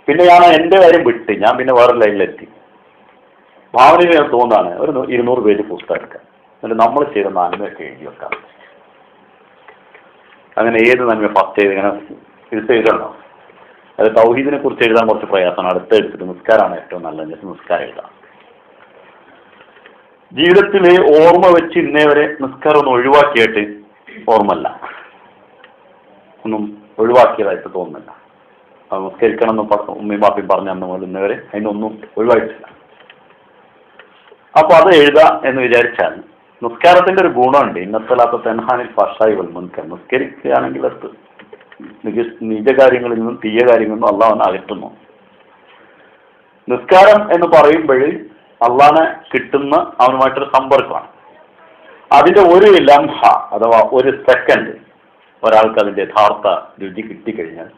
A: പിന്നെ ഞാൻ എൻ്റെ കാര്യം വിട്ട് ഞാൻ പിന്നെ വേറെ ലൈനിലെത്തി. ഭാവനയിൽ ഞാൻ തോന്നാണ് ഒരു 200 പേജ് പുസ്തകം എടുക്കാം, എന്നിട്ട് നമ്മൾ ചെയ്ത നന്മയൊക്കെ എഴുതി വെക്കാം. അങ്ങനെ ഏത് നന്മ ഫസ്റ്റ് ചെയ്ത് ഇങ്ങനെ എടുത്ത് എഴുതണോ? അത് തൗഹീദിനെ കുറിച്ച് എഴുതാൻ കുറച്ച് പ്രയാസമാണ്. അടുത്ത് എടുത്തിട്ട് നിസ്കാരമാണ് ഏറ്റവും നല്ലത്, നിസ്കാരം എഴുതാം. ജീവിതത്തിലെ ഓർമ്മ വെച്ച് ഇന്നേ വരെ നിസ്കാരം ഒന്നും ഒഴിവാക്കിയിട്ട് ഓർമ്മല്ല, ഒന്നും ഒഴിവാക്കിയതായിട്ട് തോന്നുന്നില്ല. നിസ്കരിക്കണം എന്ന് ഉമ്മയും ബാപ്പയും പറഞ്ഞ അന്ന് മുതൽ ഇന്നവരെ അതിനൊന്നും ഒഴിവായിട്ടില്ല. അപ്പൊ അത് എഴുതാം എന്ന് വിചാരിച്ചാൽ നിസ്കാരത്തിന്റെ ഒരു ഗുണമുണ്ട്. ഇന്നത്തലാത്ത തെൻഹാനിൽ ഫഷായി വൽമുൻകർ. നിസ്കരിക്കുകയാണെങ്കിൽ അത് നിജ കാര്യങ്ങളിൽ നിന്നും തീയ കാര്യങ്ങളിൽ നിന്നും അള്ളാഹുവിനെ അകറ്റുന്നു. നിസ്കാരം എന്ന് പറയുമ്പോൾ അള്ളാഹിനെ കിട്ടുന്ന അവനുമായിട്ടൊരു സമ്പർക്കമാണ്. അതിന്റെ ഒരു ലംഹ അഥവാ ഒരു സെക്കൻഡ് ഒരാൾക്ക് അതിന്റെ യഥാർത്ഥ രുചി കിട്ടിക്കഴിഞ്ഞാൽ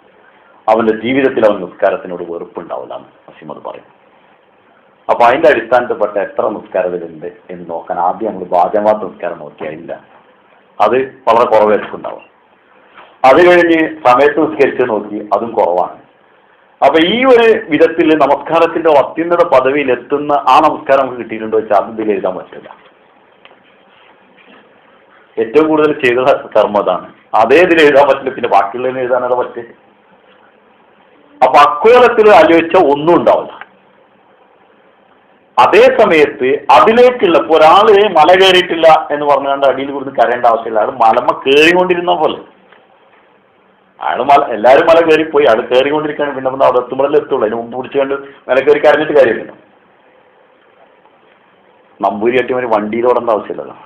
A: അവന്റെ ജീവിതത്തിൽ അവൻ നിസ്കാരത്തിനോട് വെറുപ്പുണ്ടാവില്ല എന്ന് നസീമത് പറയും. അപ്പൊ അതിന്റെ അടിസ്ഥാനത്തിൽപ്പെട്ട എത്ര നിസ്കാരത്തിലുണ്ട് എന്ന് നോക്കാൻ ആദ്യം നമ്മൾ ബാജമാത്ത നിസ്കാരം നോക്കിയില്ല, അത് വളരെ കുറവായിരിക്കും ഉണ്ടാവും. അത് കഴിഞ്ഞ് സമയത്ത് നിസ്കരിച്ച് നോക്കി, അതും കുറവാണ്. അപ്പൊ ഈ ഒരു വിധത്തിൽ നമസ്കാരത്തിന്റെ അത്യുന്നത പദവിയിൽ എത്തുന്ന ആ നമസ്കാരം നമുക്ക് കിട്ടിയിട്ടുണ്ടോ വെച്ചാൽ അത് ഇതിൽ എഴുതാൻ പറ്റില്ല. ഏറ്റവും കൂടുതൽ ചെയ്ത കർമ്മം അതാണ്. അതേ ഇതിൽ എഴുതാൻ പറ്റില്ല, പിന്നെ ബാക്കിയുള്ളതിന് എഴുതാനത് പറ്റും. അപ്പൊ അക്കോലത്തിൽ ആലോചിച്ച ഒന്നും ഉണ്ടാവില്ല. അതേ സമയത്ത് അതിലേക്കുള്ള ഇപ്പൊ ഒരാള് മല കയറിയിട്ടില്ല എന്ന് പറഞ്ഞുകൊണ്ട് അടിയിൽ കൊടുത്ത് കരയേണ്ട ആവശ്യമില്ല. അയാൾ മലമ കയറിക്കൊണ്ടിരുന്ന പോലെ, അയാൾ എല്ലാവരും മല കയറിപ്പോയി, അയാൾ കയറിക്കൊണ്ടിരിക്കുകയാണ്. പിന്നെ അവിടെ എത്തുമ്പോഴല്ലേ എത്തുള്ളൂ. അതിന് മുമ്പ് പിടിച്ചുകൊണ്ട് മല കയറി കരഞ്ഞിട്ട് കാര്യമില്ലല്ലോ. നമ്പൂരി അട്ടിമാര് വണ്ടിയിൽ ഓടേണ്ട ആവശ്യമില്ലല്ലോ.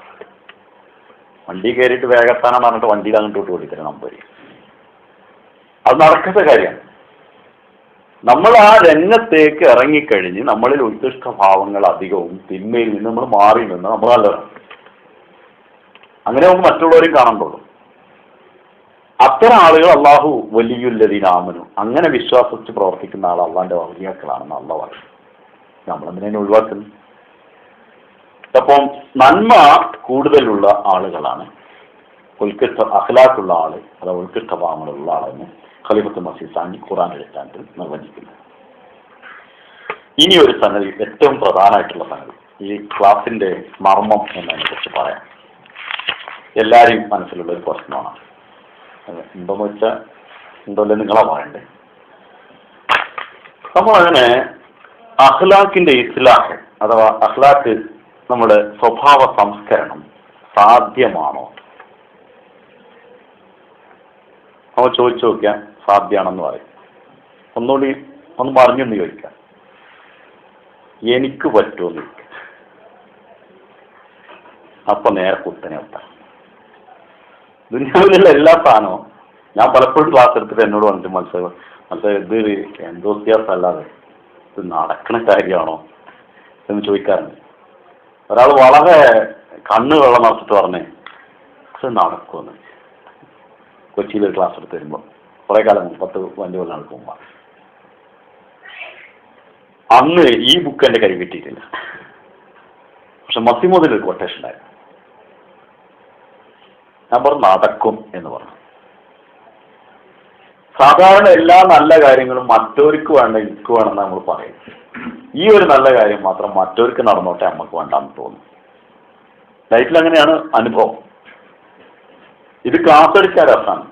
A: വണ്ടി കയറിയിട്ട് വേഗത്താനാണ് പറഞ്ഞിട്ട് വണ്ടിയിൽ അങ്ങോട്ട് ഓടിത്തരാം നമ്പൂരി. അത് നടക്കുന്ന കാര്യമാണ്. നമ്മൾ ആ രംഗത്തേക്ക് ഇറങ്ങിക്കഴിഞ്ഞ് നമ്മളിൽ ഉത്കൃഷ്ട ഭാവങ്ങൾ അധികവും തിന്മയിൽ നിന്ന് നമ്മൾ മാറി നിന്ന് നമ്മൾ നല്ലതാണ്. അങ്ങനെ നമുക്ക് മറ്റുള്ളവരെയും കാണണ്ടുള്ളൂ. അത്തരം ആളുകൾ അള്ളാഹു വലിയുല്ലദീനാമനു, അങ്ങനെ വിശ്വാസിച്ച് പ്രവർത്തിക്കുന്ന ആൾ അള്ളാന്റെ വലിയാക്കളാണെന്ന് അള്ളാഹ് പറയും. നമ്മളെന്തിനെ ഒഴിവാക്കുന്നു? അപ്പം നന്മ കൂടുതലുള്ള ആളുകളാണ് ഉത്കൃഷ്ട അഖ്ലാഖുള്ള ആള്, അഥവാ ഉത്കൃഷ്ട ഭാവങ്ങളുള്ള ആളെന്ന് ഖലീഫത്തുൽ മസീഹ് സാനി ഖുർആൻ അടിസ്ഥാനത്തിൽ നിർവചിക്കുന്നു. ഇനി ഒരു സംഗതി, ഏറ്റവും പ്രധാനമായിട്ടുള്ള സംഗതി, ഈ ക്ലാസിന്റെ മർമ്മം എന്നതിനെ കുറിച്ച് പറയാം. എല്ലാവരെയും മനസ്സിലുള്ള ഒരു പ്രശ്നമാണ്. ഉണ്ടോന്ന് വെച്ചാൽ ഉണ്ടല്ലേ നിങ്ങളാ പറയണ്ടേ. നമ്മളങ്ങനെ അഖ്ലാഖിന്റെ ഇസ്ലാഹ് അഥവാ അഖ്ലാഖ് നമ്മുടെ സ്വഭാവ സംസ്കരണം സാധ്യമാണോ? നമ്മൾ ചോദിച്ചു നോക്കിയാൽ സാധ്യമാണെന്ന് പറയും. ഒന്നുകൂടി ഒന്ന് പറഞ്ഞെന്ന് ചോദിക്കാം, എനിക്ക് പറ്റുമെന്ന് ചോദിക്കാം. അപ്പൊ നേരെ കുത്തനെ വെട്ടാം. ദുനിയാവിലുള്ള എല്ലാ സാധനവും ഞാൻ പലപ്പോഴും ക്ലാസ് എടുത്തിട്ട് എന്നോട് പറഞ്ഞിട്ട് ഇത് എന്തോസിയാസ് അല്ലാതെ ഇത് നടക്കണ കാര്യമാണോ എന്ന് ചോദിക്കാറുണ്ട്. ഒരാൾ വളരെ കണ്ണ് വെള്ളം നടത്തിട്ട് പറഞ്ഞേ ഇത് നടക്കുമെന്ന്. കൊച്ചിയിൽ ഒരു ക്ലാസ് എടുത്ത് വരുമ്പോൾ കുറെ കാലം 10-15 കൊല്ലങ്ങൾക്ക് മുമ്പാണ്. അന്ന് ഈ ബുക്ക് എൻ്റെ കൈ കിട്ടിയിട്ടില്ല. പക്ഷെ മസിമോദിൽ ഒരു കൊട്ടേഷൻ ഉണ്ടായിരുന്നു. ഞാൻ പറഞ്ഞു നടക്കും എന്ന് പറഞ്ഞു. സാധാരണ എല്ലാ നല്ല കാര്യങ്ങളും മറ്റവർക്ക് വേണ്ട എനിക്ക് വേണമെന്ന് നമ്മൾ പറയും. ഈ ഒരു നല്ല കാര്യം മാത്രം മറ്റവർക്ക് നടന്നോട്ടെ നമുക്ക് വേണ്ടാന്ന് തോന്നും. ലൈഫിൽ അങ്ങനെയാണ് അനുഭവം. ഇത് ക്ലാസ് എടുക്കാൻ രസമാണ്,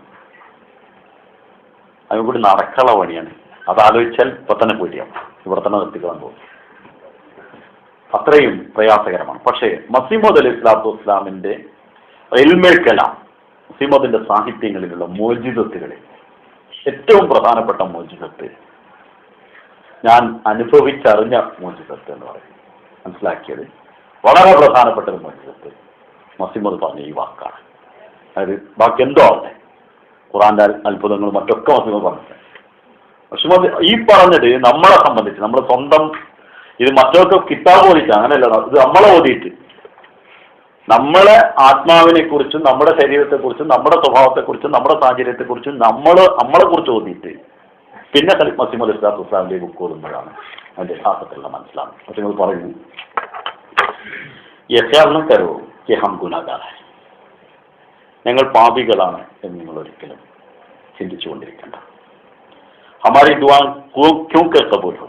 A: അതുകൂടി നടക്കാനുള്ള പണിയാണ്. അതാലോചിച്ചാൽ ഇപ്പൊ തന്നെ പേടിയാവും, ഇവിടെ തന്നെ നിർത്തിക്കാൻ പോകും. അത്രയും പ്രയാസകരമാണ്. പക്ഷേ മസീമോദ് അലൈഹി സ്വലാത്തു വസ്സലാമിന്റെ ഇൽമുൽ കലാം, മസീമോദിന്റെ സാഹിത്യങ്ങളിലുള്ള മോജിദത്തുകളിൽ ഏറ്റവും പ്രധാനപ്പെട്ട മോജിദത്ത്, ഞാൻ അനുഭവിച്ചറിഞ്ഞ മോജിദത്ത് എന്ന് പറയും, മനസ്സിലാക്കിയത് വളരെ പ്രധാനപ്പെട്ട ഒരു മോജിദത്ത് മസീമോദ് പറഞ്ഞ ഈ വാക്കാണ്. അതായത് ബാക്കി എന്തോ ആവട്ടെ, ഖുറാന്റെ അത്ഭുതങ്ങളും മറ്റൊക്കെ മസീമോദ് പറഞ്ഞിട്ടുണ്ട്. പക്ഷെ ഈ പറഞ്ഞത് നമ്മളെ സംബന്ധിച്ച്, നമ്മൾ സ്വന്തം, ഇത് മറ്റൊക്കെ കിതാബ് ഓതിയിട്ട് അങ്ങനെയല്ല, ഇത് നമ്മളെ ഓതിയിട്ട് നമ്മളെ ആത്മാവിനെ കുറിച്ചും നമ്മുടെ ശരീരത്തെക്കുറിച്ചും നമ്മുടെ സ്വഭാവത്തെക്കുറിച്ചും നമ്മുടെ സാഹചര്യത്തെക്കുറിച്ചും നമ്മളെ കുറിച്ച് ഓതിയിട്ട് പിന്നെ മസീമോദ് അലൈഹി സ്വലാത്തു വസ്സലാമിന്റെ ബുക്ക് ഓതുമ്പോഴാണ് അതിന്റെ യഥാർത്ഥത്തിലുള്ള മനസ്സിലാകുന്നത്. മസീമോദ് പറയുന്നു, യഥാർത്ഥം കരോ ഹം ഗുനാഗാർ, ഞങ്ങൾ പാപികളാണ് എന്ന് നിങ്ങൾ ഒരിക്കലും ചിന്തിച്ചുകൊണ്ടിരിക്കേണ്ട. ഹമാരി ദുആ ക്യോं കബൂൽ ഹോ,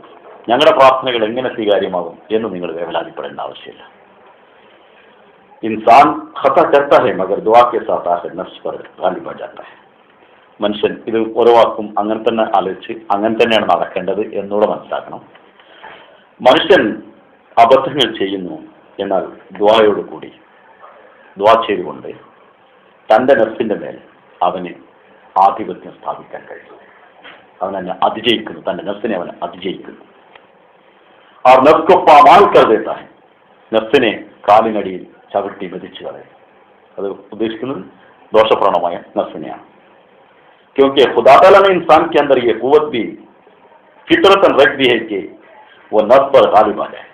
A: ഞങ്ങളുടെ പ്രാർത്ഥനകൾ എങ്ങനെ സ്വീകാര്യമാകും എന്ന് നിങ്ങൾ വേവലാതിപ്പെടേണ്ട ആവശ്യമില്ല. ഇൻസാൻ ഖത കർത്താ ഹൈ മഗർ ദുആ കെ സാത്ത് ആഖിർ നഫ്സ് പർ ഗാലിബ് ആ ജാതാ ഹൈ. മനുഷ്യൻ ഇത് ഓരോ വാക്കും അങ്ങനെ തന്നെ ആലോചിച്ച് അങ്ങനെ തന്നെയാണ് നടക്കേണ്ടത് എന്നൂടെ മനസ്സിലാക്കണം. മനുഷ്യൻ അബദ്ധങ്ങൾ ചെയ്യുന്നു, എന്നാൽ ദുആയോട് കൂടി ദുആ ചെയ്തുകൊണ്ട് തൻ്റെ നഫ്സിന്റെ മേൽ അവന് ആധിപത്യം സ്ഥാപിക്കാൻ കഴിയും. അവനെ അതിജയിക്കുന്നു, തൻ്റെ നഫ്സിനെ അവൻ അതിജയിക്കുന്നു. ആ നഫ്സ്കൊപ്പാൽ കരുതേത്ത നഫ്സിനെ കാലിനടിയിൽ ചവിട്ടി മെതിച്ചു കളയും. അത് ഉദ്ദേശിക്കുന്നത് ദോഷപ്രണമായ നഫ്സിനെയാണ്. क्योंकि खुदा ताला ने इंसान के अंदर ये कुव्वत भी फितरतन रख दी है कि वो नफ्स पर गालिब आ जाए.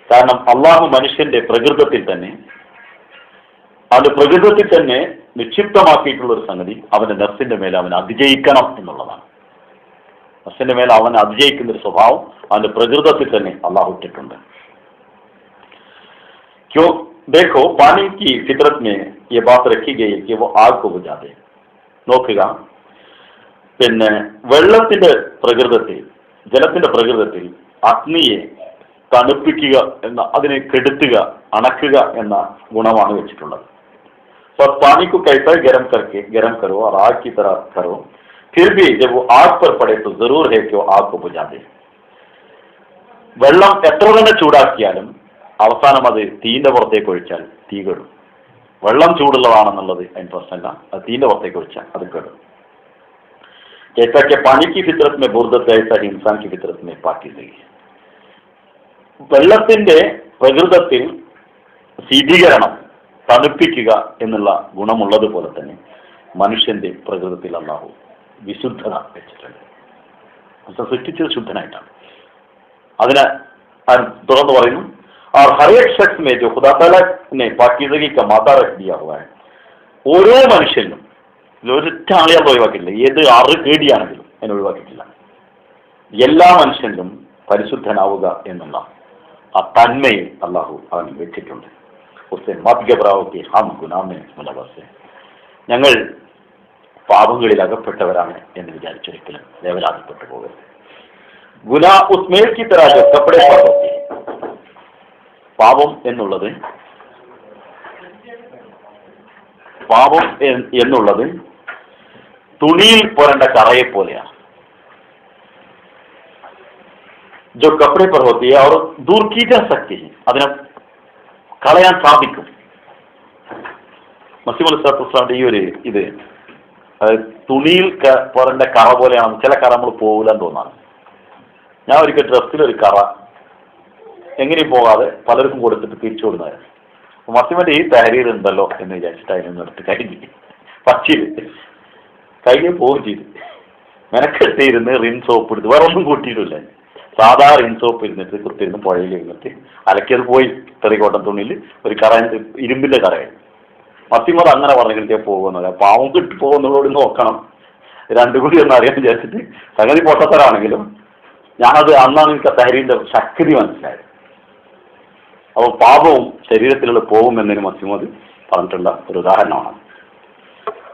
A: കാരണം അള്ളാഹു മനുഷ്യന്റെ പ്രകൃതത്തിൽ തന്നെ, അവന്റെ പ്രകൃതത്തിൽ തന്നെ നിക്ഷിപ്തമാക്കിയിട്ടുള്ള ഒരു സംഗതി അവന്റെ നഫ്സിന്റെ മേലെ അവൻ അതിജയിക്കണം എന്നുള്ളതാണ്. നഫ്സിന്റെ മേലെ അവൻ അതിജയിക്കുന്ന ഒരു സ്വഭാവം അവന്റെ പ്രകൃതത്തിൽ തന്നെ അള്ളാഹു ഇട്ടിട്ടുണ്ട്. क्यों देखो पानी की फितरत में ये बात रखी गई है कि वो आग को बुझा दे. നോക്കുക, പിന്നെ വെള്ളത്തിന്റെ പ്രകൃതത്തിൽ, ജലത്തിന്റെ പ്രകൃതത്തിൽ അഗ്നിയെ തണുപ്പിക്കുക എന്ന, അതിനെ കെടുത്തുക, അണക്കുക എന്ന ഗുണമാണ് വെച്ചിട്ടുള്ളത്. पानी को कैसा गर्म करके गर्म करो और आग की तरह करो, फिर भी जब वो आग पर पड़े तो जरूर है कि वो आग को बुझा दे. വെള്ളം എത്ര തന്നെ ചൂടാക്കിയാലും അവസാനം അത് തീന്റെ പുറത്തേക്ക് ഒഴിച്ചാൽ തീ കെടും. വെള്ളം ചൂടുള്ളതാണെന്നുള്ളത് അതിന് പ്രശ്നമില്ല, അത് തീന്റെ പുറത്തേക്ക് ഒഴിച്ചാൽ അത് കെടും. जैसा कि पानी की फितरत में बुर्दत है, ऐसा ही इंसान की फितरत में पाकीज़गी. വെള്ളത്തിന്റെ പ്രകൃതത്തിൽ ശീതീകരണം, തണുപ്പിക്കുക എന്നുള്ള ഗുണമുള്ളതുപോലെ തന്നെ മനുഷ്യന്റെ പ്രകൃതത്തിൽ അല്ലാഹു വിശുദ്ധത വെച്ചിട്ടുണ്ട്. സൃഷ്ടിച്ചത് ശുദ്ധനായിട്ടാണ്. അതിനെ തുറന്നു പറയുന്നു, और हर एक शख्स में जो खुदा ताला ने पाकीज़गी का मादा रख दिया हुआ है, ഓരോ മനുഷ്യനും ഒരൊറ്റ ആളെ അത് ഒഴിവാക്കിയിട്ടില്ല. ഏത് ആറ് കേടിയാണെങ്കിലും അതിനെ ഒഴിവാക്കിയിട്ടില്ല. എല്ലാ മനുഷ്യനും പരിശുദ്ധനാവുക എന്നുള്ള ആ തന്മയെ അള്ളാഹു അവൻ വെച്ചിട്ടുണ്ട്. ഞങ്ങൾ പാപങ്ങളിൽ അകപ്പെട്ടവരാണ് എന്ന് വിചാരിച്ചൊരിക്കലും ലേവലാതിപ്പെട്ടു പോകരുത്. ഗുനാ ഉസ്മേൽ കി തരാ ജോ കപ്പടെ പാപത്തി, പാപം എന്നുള്ളത് തുണിയിൽ പോരേണ്ട കറയെ പോലെയാണ്. जो कपड़े पर होती है और दूर की जा सकती है, അതിനെ കളയാൻ സാധിക്കും. മസീഹ് അലൈഹിസ്സലാത്തു ഈ ഒരു ഇത് തുണിയിൽ പോരേണ്ട കറ പോലെയാണ്. ചില കറ നമ്മൾ പോകില്ലെന്ന് തോന്നാണ്. ഞാൻ ഒരിക്കൽ ഡ്രസ്സിലൊരു കറ എങ്ങനെയും പോകാതെ പലർക്കും കൊടുത്തിട്ട് തിരിച്ചു കൊടുക്കുന്നതായിരുന്നു. മസീമിന്റെ ഈ തഹരീർ ഉണ്ടല്ലോ എന്ന് വിചാരിച്ചിട്ട് അതിനൊന്നും എടുത്ത് കഴിഞ്ഞ് പച്ചില് കയ്യിൽ പോവുകയും ചെയ്തു. മെനക്കെട്ടിരുന്ന് റിൻ സോപ്പ് എടുത്ത് വേറെ ഒന്നും കൂട്ടിയിട്ടില്ല. സാധാ റിൻ സോപ്പ് ഇരുന്നിട്ട് കുത്തിരുന്ന് പുഴയിൽ ഇരുന്നിട്ട് അലക്കിയത് പോയി തെറിക്കോട്ടൻ തുണിയിൽ ഒരു കറ, ഇരുമ്പിന്റെ കറയായി. മസീമത് അങ്ങനെ പറഞ്ഞിട്ട് പോകുന്നില്ല. പാവം കിട്ടി പോകുന്നതോട് നോക്കണം, രണ്ടു കൂടി ഒന്ന് അറിയാൻ വിചാരിച്ചിട്ട്. സംഗതി പൊട്ടത്തരാണെങ്കിലും ഞാനത് അന്നാണ് എനിക്ക് തഹരീറിന്റെ ശക്തി മനസ്സിലായത്. അപ്പോൾ പാപവും ശരീരത്തിലുള്ള പോവും എന്നതിന് മസീമത് പറഞ്ഞിട്ടുള്ള ഒരു ഉദാഹരണമാണ്.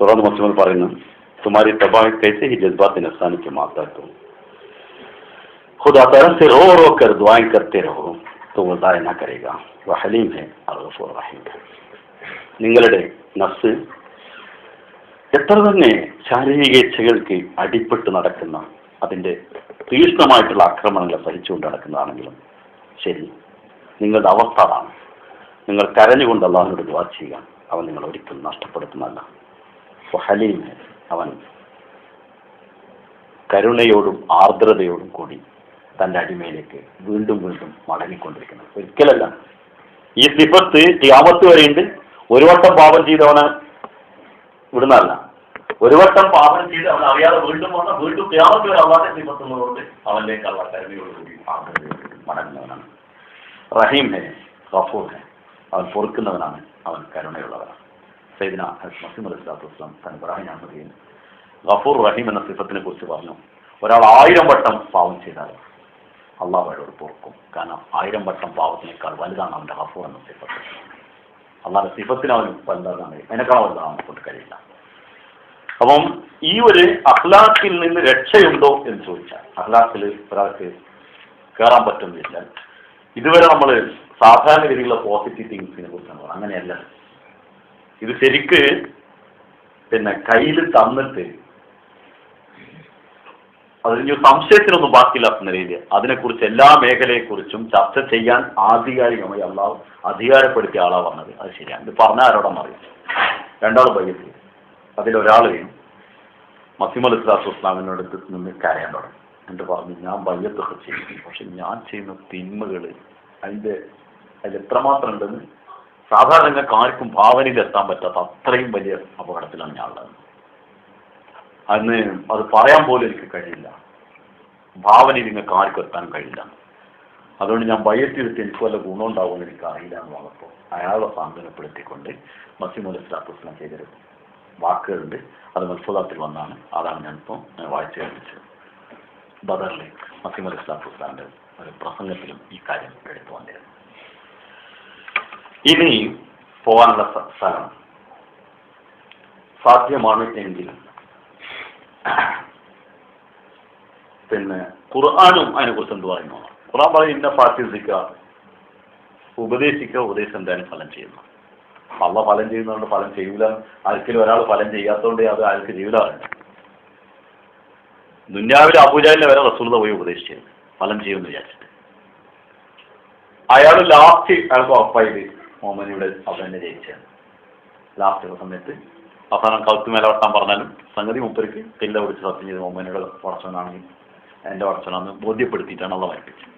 A: തുടർന്ന് മസീമത് പറയുന്നു, तुम्हारी तबाह कैसे ही जज्बात इंसानी के माता तो खुदा ताला से रो रो कर दुआएं करते रहो तो वो ज़ाय ना करेगा, वह हलीम है और गफूर रहीम है. നിങ്ങളുടെ നഫ്സ് എത്ര തന്നെ ശാരീരിക ഇച്ഛകൾക്ക് അടിപ്പെട്ട് നടക്കുന്ന, അതിൻ്റെ തീക്ഷ്ണമായിട്ടുള്ള ആക്രമണങ്ങളെ സഹിച്ചുകൊണ്ട് നടക്കുന്നതാണെങ്കിലും ശരി, നിങ്ങളുടെ അവസ്ഥ അതാണ്. നിങ്ങൾ കരഞ്ഞുകൊണ്ട് അള്ളാഹുവിനോട് ദുആ ചെയ്യുക, അവൻ നിങ്ങൾ ഒരിക്കലും നഷ്ടപ്പെടുത്തുന്നതല്ല. ഹലീം, അവൻ കരുണയോടും ആർദ്രതയോടും കൂടി തൻ്റെ അടിമയിലേക്ക് വീണ്ടും വീണ്ടും മടങ്ങിക്കൊണ്ടിരിക്കുന്നത്. ഒരിക്കലല്ല, ഈ സിഫത്ത് ഖിയാമത്ത് വരെയുണ്ട്. ഒരു വട്ടം പാപം ചെയ്തവന് വിടുന്നതല്ല. ഒരു വട്ടം പാപം ചെയ്ത് അവൻ അറിയാതെ വീണ്ടും വന്ന വീണ്ടും ഖിയാമത്ത് വരെ അള്ളാഹുവിന്റെ സിഫത്ത് ഉള്ളതുകൊണ്ട് അവനിലേക്ക് അള്ളാഹ് കരുണയോടുകൂടി ആർദ്രതയോടുകൂടി മടങ്ങുന്നവനാണ്. റഹീം ഹെ, ഗഫൂർ ഹെ, അവൻ പൊറുക്കുന്നവനാണ്, അവൻ കരുണയുള്ളവനാണ്. സയ്യിദ്നാ മസീഹ് അലൈഹിസ്സലാത്തു വസ്സലാം തൻ ഇബ്രാഹിം അഹമ്മദിയിൽ ഗഫൂർ റഹീം എന്ന സിഫത്തിനെ കുറിച്ച് പറഞ്ഞു. ഒരാൾ 1000 വട്ടം പാവം ചെയ്താൽ അള്ളാഹു അയാളോട് പൊറുക്കും. കാരണം 1000 വട്ടം പാവത്തിനേക്കാൾ വലുതാണ് അവന്റെ ഗഫൂർ എന്ന സിഫത്ത്. അള്ളാഹുടെ സിഫത്തിന് അവന് വലുതാണ്, അതിനേക്കാൾ വലുതാണ് അവനെ കൊണ്ട് കഴിയില്ല. അപ്പം ഈ ഒരു അഖ്ലാഖിൽ നിന്ന് രക്ഷയുണ്ടോ എന്ന് ചോദിച്ചാൽ, അഖ്ലാഖിൽ ഒരാൾക്ക് കയറാൻ പറ്റുന്നില്ല. ഇതുവരെ നമ്മൾ സാധാരണ രീതിയിലുള്ള പോസിറ്റീവ് തിങ്സിനെ കുറിച്ചാണ് പറയുന്നത്. അങ്ങനെയല്ല. ഇത് ശരിക്ക് കയ്യിൽ തന്നിട്ട് അതിന് സംശയത്തിനൊന്നും ബാക്കിയില്ലാത്ത രീതിയിൽ അതിനെക്കുറിച്ച് എല്ലാ മേഖലയെക്കുറിച്ചും ചർച്ച ചെയ്യാൻ ആധികാരികമായി അള്ളാഹു അധികാരപ്പെടുത്തിയ ആളാ പറഞ്ഞത്. അത് ശരിയാണ്. ഇത് പറഞ്ഞ ആരോടാണെന്ന് അറിയാം. 2 ബയ്യത്ത്, അതിലൊരാളെയും മസീഹ് അലൈഹിസ്സലാത്തു വസ്സലാമിനോട് നിന്ന് കരയാൻ തുടങ്ങി. എന്നിട്ട് പറഞ്ഞു, ഞാൻ ബയ്യത്തൊക്കെ ചെയ്യും, പക്ഷെ ഞാൻ ചെയ്യുന്ന തിന്മകൾ അതിൽ എത്രമാത്രം ഉണ്ടെന്ന് സാധാരണ നിങ്ങൾക്ക് ആർക്കും ഭാവനയിൽ എത്താൻ പറ്റാത്ത അത്രയും വലിയ അപകടത്തിലാണ് ഞാൻ ഉള്ളത്. അന്ന് അത് പറയാൻ പോലും എനിക്ക് കഴിയില്ല. ഭാവനയിൽ നിങ്ങൾക്ക് ആർക്കും എത്താൻ കഴിയില്ല. അതുകൊണ്ട് ഞാൻ ബയ്യത്തെടുത്ത് എനിക്ക് വല്ല ഗുണം ഉണ്ടാവുമെന്ന് എനിക്ക് അറിയില്ല എന്ന് പറഞ്ഞപ്പോൾ അയാളെ സാന്ത്വനപ്പെടുത്തിക്കൊണ്ട് മസീഹ് അലൈഹിസ്സലാത്തു വസ്സലാം ചെയ്തൊരു വാക്കുകളുണ്ട്. അത് മൽഫൂദാത്തിൽ വന്നാണ്. അതാണ് ഞാനിപ്പോൾ വായിച്ചു കേൾപ്പിച്ചത്. ബദറിൽ മസീഹ് അലൈഹി സ്വലാത്തു വസ്സലാമിന്റെ ഒരു പ്രസംഗത്തിലും ഈ കാര്യം എടുത്തു വന്നിരുന്നു. ഇനി പോകാനുള്ള സ്ഥലം സാധ്യമാണ് എങ്കിലും പിന്നെ ഖുർആനും അതിനെക്കുറിച്ച് എന്ത് പറയുന്നു? ഖുർആൻ പറയും ഇന്ന ഫാത്തിസിക്കുക, ഉപദേശിക്കുക, ഉപദേശം എന്തായാലും ഫലം ചെയ്യുന്നു. അള്ള ഫലം ചെയ്യുന്നതുകൊണ്ട് ഫലം ചെയ്യൂല. ആർക്കെങ്കിലും ഒരാൾ ഫലം ചെയ്യാത്തതുകൊണ്ട് അത് ആർക്ക് ചെയ്യൂലുണ്ട്. ദുന്യാവിലെ അബൂജഹലിനെ വരെ റസൂലുള്ളാഹി പോയി ഉപദേശിച്ചിരുന്നു ഫലം ചെയ്യുമെന്ന് വിചാരിച്ചിട്ട്. അയാൾ ലാസ്റ്റ് അയാൾക്ക് ഉറപ്പായിട്ട് മുഹമ്മദിയുടെ അവനെ ജയിച്ചാണ്. ലാസ്റ്റ് സമയത്ത് അവസാനം കൗത്ത് മേലെ വട്ടാൻ പറഞ്ഞാലും സംഗതി മുപ്പർക്ക് തെല്ല പിടിച്ച് സത്യം ചെയ്ത് മുഹമ്മദിയുടെ പടച്ചവനാണെങ്കിൽ എൻ്റെ പടച്ചവനാണെന്ന് ബോധ്യപ്പെടുത്തിയിട്ടാണ് അള്ള മരിപ്പിച്ചത്.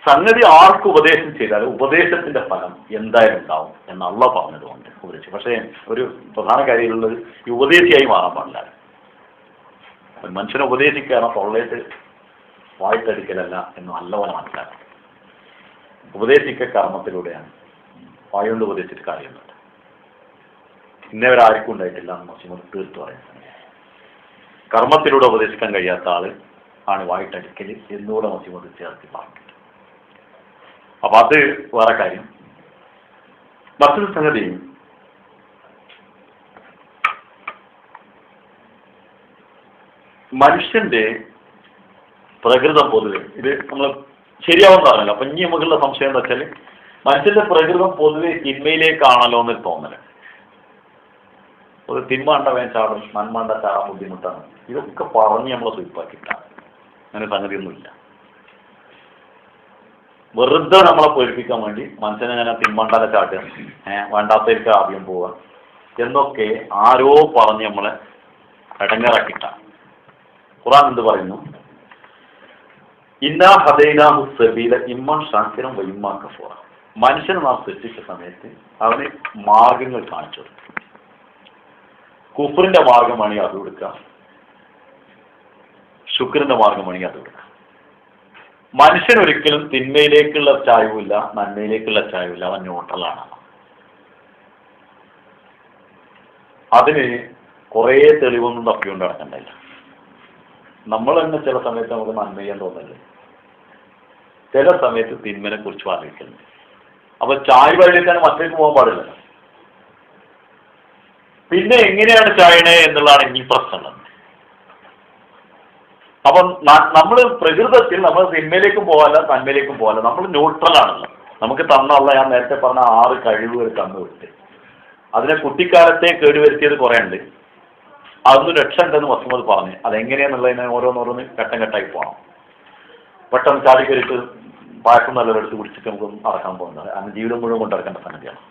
A: സംഗതി ആർക്ക് ഉപദേശം ചെയ്താലും ഉപദേശത്തിന്റെ ഫലം എന്തായാലും ഉണ്ടാവും എന്ന് അള്ള പറഞ്ഞതുകൊണ്ട് ഉപദേശിച്ചു. പക്ഷേ ഒരു പ്രധാന കാര്യമുള്ളത് ഈ ഉപദേശിയായി മാറാൻ പാടില്ല. ഒരു മനുഷ്യനെ ഉപദേശിക്കാനോ തൊള്ളേറ്റ് വായിട്ടടിക്കലല്ല എന്ന് നല്ലപോലെ മനസ്സിലാക്കണം. ഉപദേശിക്ക കർമ്മത്തിലൂടെയാണ്. വായുകൊണ്ട് ഉപദേശിച്ചിട്ട് കാര്യമൊന്നുമില്ല. ഇന്നവരാർക്കും ഉണ്ടായിട്ടില്ല എന്ന് മസീമത് തീർത്തു പറയുന്നത്. കർമ്മത്തിലൂടെ ഉപദേശിക്കാൻ കഴിയാത്ത ആള് ആണ് വായിട്ടടിക്കൽ എന്നൂടെ മസീമത് ചേർത്തി പറഞ്ഞിട്ടുണ്ട്. അപ്പൊ അത് വേറെ കാര്യം. മറ്റൊരു സംഗതി, മനുഷ്യന്റെ പ്രകൃതം പൊതുവെ ഇത് നമ്മൾ ശരിയാവുന്ന പറഞ്ഞല്ലോ. അപ്പൊ ഇനി നമുക്കുള്ള സംശയം എന്താ വെച്ചാൽ മനുഷ്യന്റെ പ്രകൃതം പൊതുവെ തിന്മയിലേക്കാണല്ലോ എന്നൊരു തോന്നല്. ഒരു തിന്മണ്ട വേൻ ചാടും, നന്മണ്ട ചാടാൻ ബുദ്ധിമുട്ടാണ്. ഇതൊക്കെ പറഞ്ഞ് നമ്മളെ സ്വീപ്പാക്കിയിട്ടാണ്. അങ്ങനെ സംഗതിയൊന്നുമില്ല. വെറുതെ നമ്മളെ പേടിപ്പിക്കാൻ വേണ്ടി മനുഷ്യനെ അങ്ങനെ തിന്മണ്ടാലെ ചാട്ടുക, വേണ്ടാത്തവർക്ക് ആദ്യം പോവുക എന്നൊക്കെ ആരോ പറഞ്ഞ് നമ്മളെ ഇടങ്ങേറാക്കിയിട്ടാണ്. ഖുർആൻ എന്ത് പറയുന്നു? ഇന്നാ ഹദൈനാഹു സബീല ഇമ്മാ ഷാക്കിറൻ വ ഇമ്മാ കഫൂറ. മനുഷ്യനെ നാം സൃഷ്ടിച്ച സമയത്ത് അവന് മാർഗങ്ങൾ കാണിച്ചു കൊടുക്കും. കുഫറിന്റെ മാർഗമാണെങ്കിൽ അത് കൊടുക്കാം, ശുക്രിന്റെ മാർഗമാണെങ്കിൽ അത് കൊടുക്കാം. മനുഷ്യൻ ഒരിക്കലും തിന്മയിലേക്കുള്ള ചായവുമില്ല, നന്മയിലേക്കുള്ള ചായവുമില്ല. അവൻ ന്യൂട്രലാണ്. അതിന് കുറേ തെളിവൊന്നും തപ്പിക്കൊണ്ട് നടക്കണ്ടല്ല. നമ്മൾ തന്നെ ചില സമയത്ത് നമുക്ക് നന്മ ചെയ്യാൻ തോന്നല്ലേ, ചില സമയത്ത് തിന്മനെ കുറിച്ച് ആലോചിക്കുന്നുണ്ട്. അപ്പൊ ചായ വഴിയിലേക്കാണ് മറ്റേക്ക് പോകാൻ പാടില്ല. പിന്നെ എങ്ങനെയാണ് ചായണേ എന്നുള്ളതാണ് ഇനി പ്രശ്നം. അപ്പം നമ്മൾ പ്രകൃതത്തിൽ നമ്മൾ തിന്മയിലേക്കും പോകാല്ല, നന്മയിലേക്കും പോകാല്ല. നമ്മൾ ന്യൂട്രലാണല്ലോ. നമുക്ക് തന്നുള്ള ഞാൻ നേരത്തെ പറഞ്ഞ 6 കഴിവുകൾ തന്നുവിട്ട് അതിനെ കുട്ടിക്കാലത്തെ കേടുവരുത്തിയത് കുറേ ഉണ്ട്. അതൊന്നും രക്ഷ ഉണ്ടെന്ന് മസീമത് പറഞ്ഞു. അതെങ്ങനെയാന്നുള്ളതിനെ ഓരോന്നോരോന്ന് ഘട്ടം ഘട്ടമായി പോകണം. പെട്ടെന്ന് ചാടി കയറിയിട്ട് പായസം നല്ലതെടുത്ത് കുടിച്ചിട്ട് നമുക്ക് നടക്കാൻ പോകുന്നത് അങ്ങനെ ജീവിതം മുഴുവൻ കൊണ്ടിറക്കേണ്ട സംഗതിയാണ്.